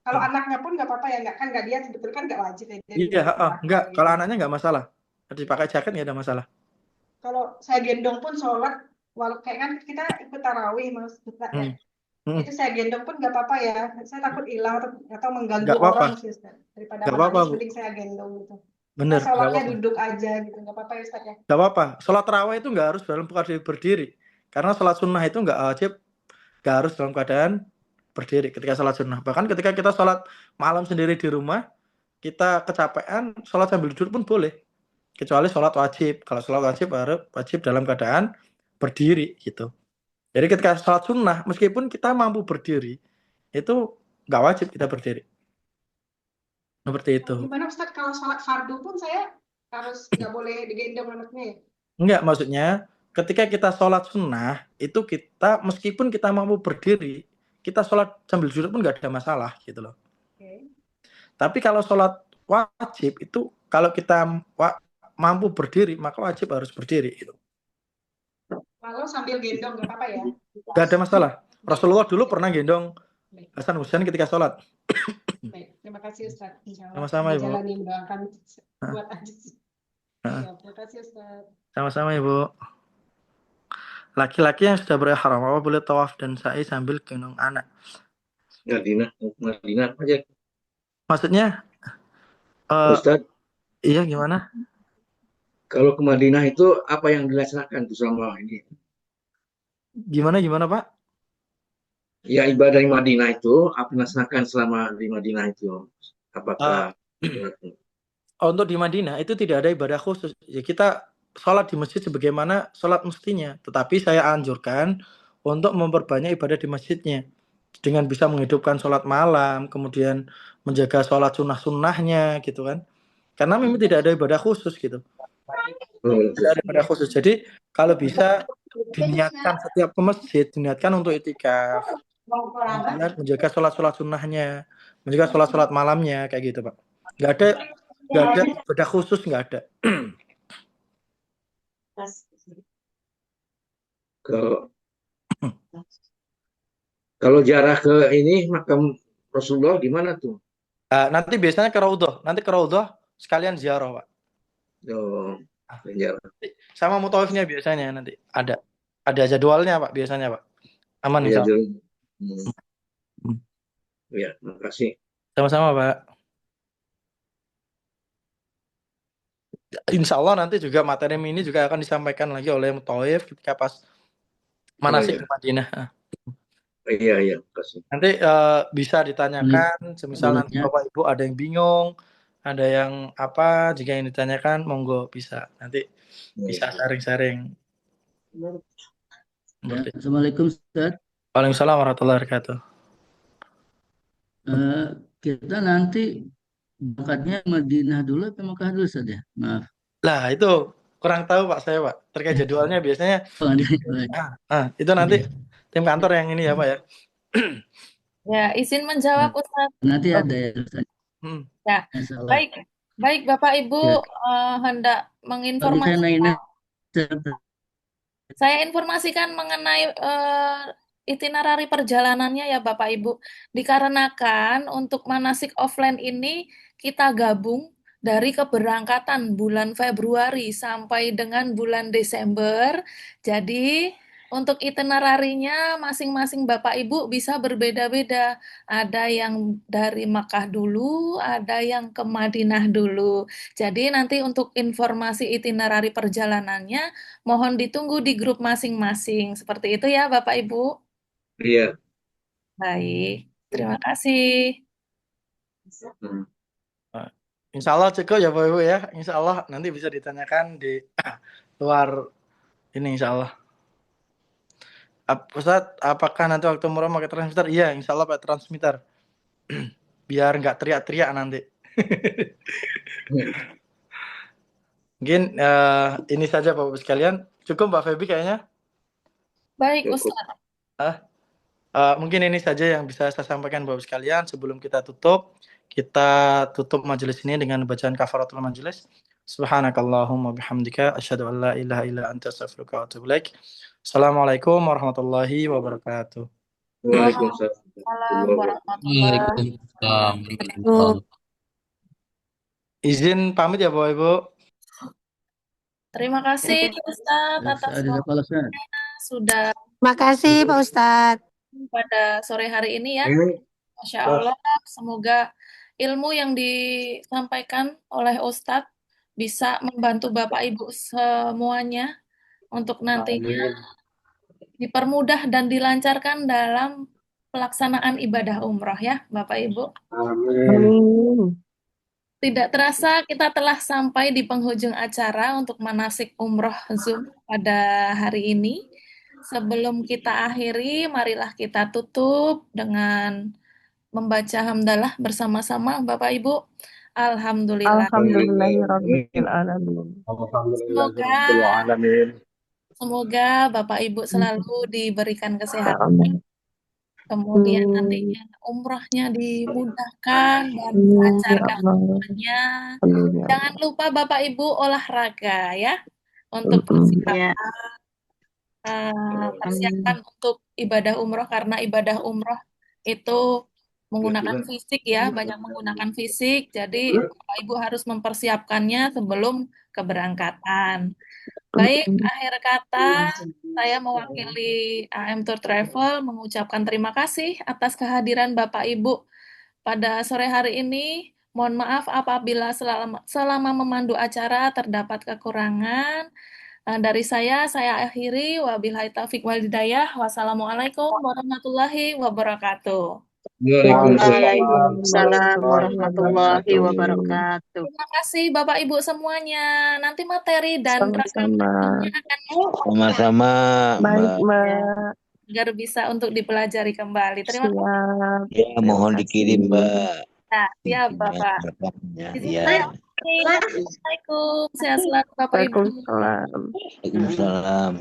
Kalau anaknya pun nggak apa-apa ya, nggak dia sebetulnya kan nggak wajib ya.
Iya, nggak. Kalau anaknya nggak masalah. Jadi pakai jaket nggak ada masalah.
Kalau saya gendong pun sholat, walau kayak kan kita ikut tarawih mas, itu saya gendong pun nggak apa-apa ya. Saya takut hilang atau mengganggu orang sih Ustaz. Daripada menangis, mending saya gendong gitu.
Bener.
Sholatnya duduk aja gitu, nggak apa-apa ya Ustaz ya.
Nggak apa-apa. Sholat tarawih itu nggak harus dalam keadaan berdiri. Karena sholat sunnah itu nggak wajib, nggak harus dalam keadaan berdiri ketika sholat sunnah. Bahkan ketika kita sholat malam sendiri di rumah, kita kecapean, sholat sambil duduk pun boleh. Kecuali sholat wajib. Kalau sholat wajib harus wajib dalam keadaan berdiri gitu. Jadi ketika sholat sunnah, meskipun kita mampu berdiri, itu nggak wajib kita berdiri. Seperti itu.
Gimana Ustaz kalau sholat fardu pun saya harus nggak boleh digendong anaknya ya?
Enggak, maksudnya ketika kita sholat sunnah, itu kita meskipun kita mampu berdiri, kita sholat sambil duduk pun nggak ada masalah gitu loh. Tapi kalau sholat wajib itu kalau kita mampu berdiri, maka wajib harus berdiri gitu.
Kalau sambil gendong nggak apa-apa ya?
Nggak ada masalah. Rasulullah dulu pernah gendong Hasan Husain ketika sholat.
Baik, terima kasih Ustaz.
Sama-sama Ibu.
Jalani mendoakan buat aja. Terima kasih Ustaz.
Sama-sama Ibu. Laki-laki yang sudah berihram apa boleh tawaf dan sa'i sambil gendong anak?
Madinah aja.
Maksudnya?
Ustaz.
Iya gimana?
Kalau ke Madinah itu apa yang dilaksanakan tuh selama ini?
Gimana Pak?
Ya ibadah di Madinah itu apa dilaksanakan selama di Madinah itu? Apakah
untuk di Madinah itu tidak ada ibadah khusus. Ya kita sholat di masjid sebagaimana sholat mestinya. Tetapi saya anjurkan untuk memperbanyak ibadah di masjidnya. Dengan bisa menghidupkan sholat malam, kemudian menjaga sholat sunnah-sunnahnya gitu kan. Karena memang tidak ada ibadah khusus gitu. Tidak ada ibadah khusus. Jadi kalau bisa diniatkan setiap ke masjid, diniatkan untuk itikaf. Menjaga sholat-sholat sunnahnya, menjaga sholat-sholat malamnya kayak gitu Pak. Nggak ada ibadah khusus, nggak ada.
Kalau jarak ke ini makam Rasulullah di mana tuh?
Nanti biasanya ke Raudhah sekalian ziarah, Pak.
Oh, jarak.
Sama mutawifnya biasanya nanti ada jadwalnya, Pak, biasanya, Pak. Aman
Ya,
insya Allah.
Ya, makasih.
Sama-sama, Pak. Insya Allah nanti juga materi ini juga akan disampaikan lagi oleh mutawif ketika pas manasik ke Madinah.
Iya, makasih.
Nanti bisa ditanyakan, semisal nanti Bapak Ibu ada yang bingung, ada yang apa, jika yang ditanyakan, monggo bisa. Nanti bisa sharing-sharing.
Assalamualaikum, Ustaz.
Waalaikumsalam warahmatullahi wabarakatuh.
Kita nanti berangkatnya Madinah dulu atau Mekah dulu saja? Maaf.
Lah itu kurang tahu Pak saya, Pak. Terkait jadwalnya biasanya itu nanti tim kantor yang ini ya, Pak ya.
Ya, izin menjawab Ustaz.
Nanti ada ya, Ustaz.
Ya, baik Bapak Ibu hendak menginformasikan. Saya informasikan mengenai itinerari perjalanannya ya Bapak Ibu. Dikarenakan untuk manasik offline ini kita gabung dari keberangkatan bulan Februari sampai dengan bulan Desember. Jadi untuk itinerarinya masing-masing Bapak Ibu bisa berbeda-beda. Ada yang dari Makkah dulu, ada yang ke Madinah dulu. Jadi nanti untuk informasi itinerari perjalanannya mohon ditunggu di grup masing-masing. Seperti itu ya Bapak Ibu.
Iya.
Baik, terima kasih.
Insya Allah cukup ya Bapak Ibu ya. Insya Allah nanti bisa ditanyakan di luar ini insya Allah. Ustaz, apakah nanti waktu umroh pakai transmitter? Iya, insya Allah pakai transmitter. Biar nggak teriak-teriak nanti. Mungkin ini saja Bapak Ibu sekalian. Cukup Mbak Feby kayaknya.
Baik Ustaz.
Mungkin ini saja yang bisa saya sampaikan Bapak Ibu sekalian. Sebelum kita tutup majelis ini dengan bacaan kafaratul majelis. Subhanakallahumma bihamdika asyhadu an la ilaha illa anta astaghfiruka wa atubu ilaik. Assalamualaikum warahmatullahi wabarakatuh.
Waalaikumsalam warahmatullahi wabarakatuh.
Izin pamit ya Bapak Ibu.
Terima kasih Ustaz atas waktunya sudah.
Makasih Pak Ustadz.
Pada sore hari ini ya. Masya Allah, semoga ilmu yang disampaikan oleh Ustadz bisa membantu Bapak Ibu semuanya untuk nantinya dipermudah dan dilancarkan dalam pelaksanaan ibadah umroh ya Bapak Ibu.
Amin.
Tidak terasa kita telah sampai di penghujung acara untuk manasik umroh Zoom pada hari ini. Sebelum kita akhiri, marilah kita tutup dengan membaca hamdalah bersama-sama Bapak Ibu. Alhamdulillah.
Alhamdulillahirabbil alamin.
Semoga Bapak Ibu selalu diberikan kesehatan. Kemudian nantinya umrohnya dimudahkan dan dilancarkan semuanya. Jangan lupa Bapak Ibu olahraga ya untuk persiapan untuk ibadah umroh, karena ibadah umroh itu menggunakan fisik ya, banyak menggunakan fisik. Jadi Bapak Ibu harus mempersiapkannya sebelum keberangkatan. Baik, akhir kata saya mewakili AM Tour Travel mengucapkan terima kasih atas kehadiran Bapak Ibu pada sore hari ini. Mohon maaf apabila selama memandu acara terdapat kekurangan. Dari saya akhiri. Wabillahi taufiq wal hidayah. Wassalamualaikum warahmatullahi wabarakatuh.
Waalaikumsalam warahmatullahi wabarakatuh.
Terima kasih Bapak Ibu semuanya. Nanti materi dan rekamannya akan
sama-sama.
Baik, Mbak.
Agar bisa untuk dipelajari kembali. Terima kasih.
Ya, mohon dikirim, Mbak.
Nah, siap Bapak.
Ya.
Assalamualaikum. Sehat selalu Bapak Ibu.
Waalaikumsalam.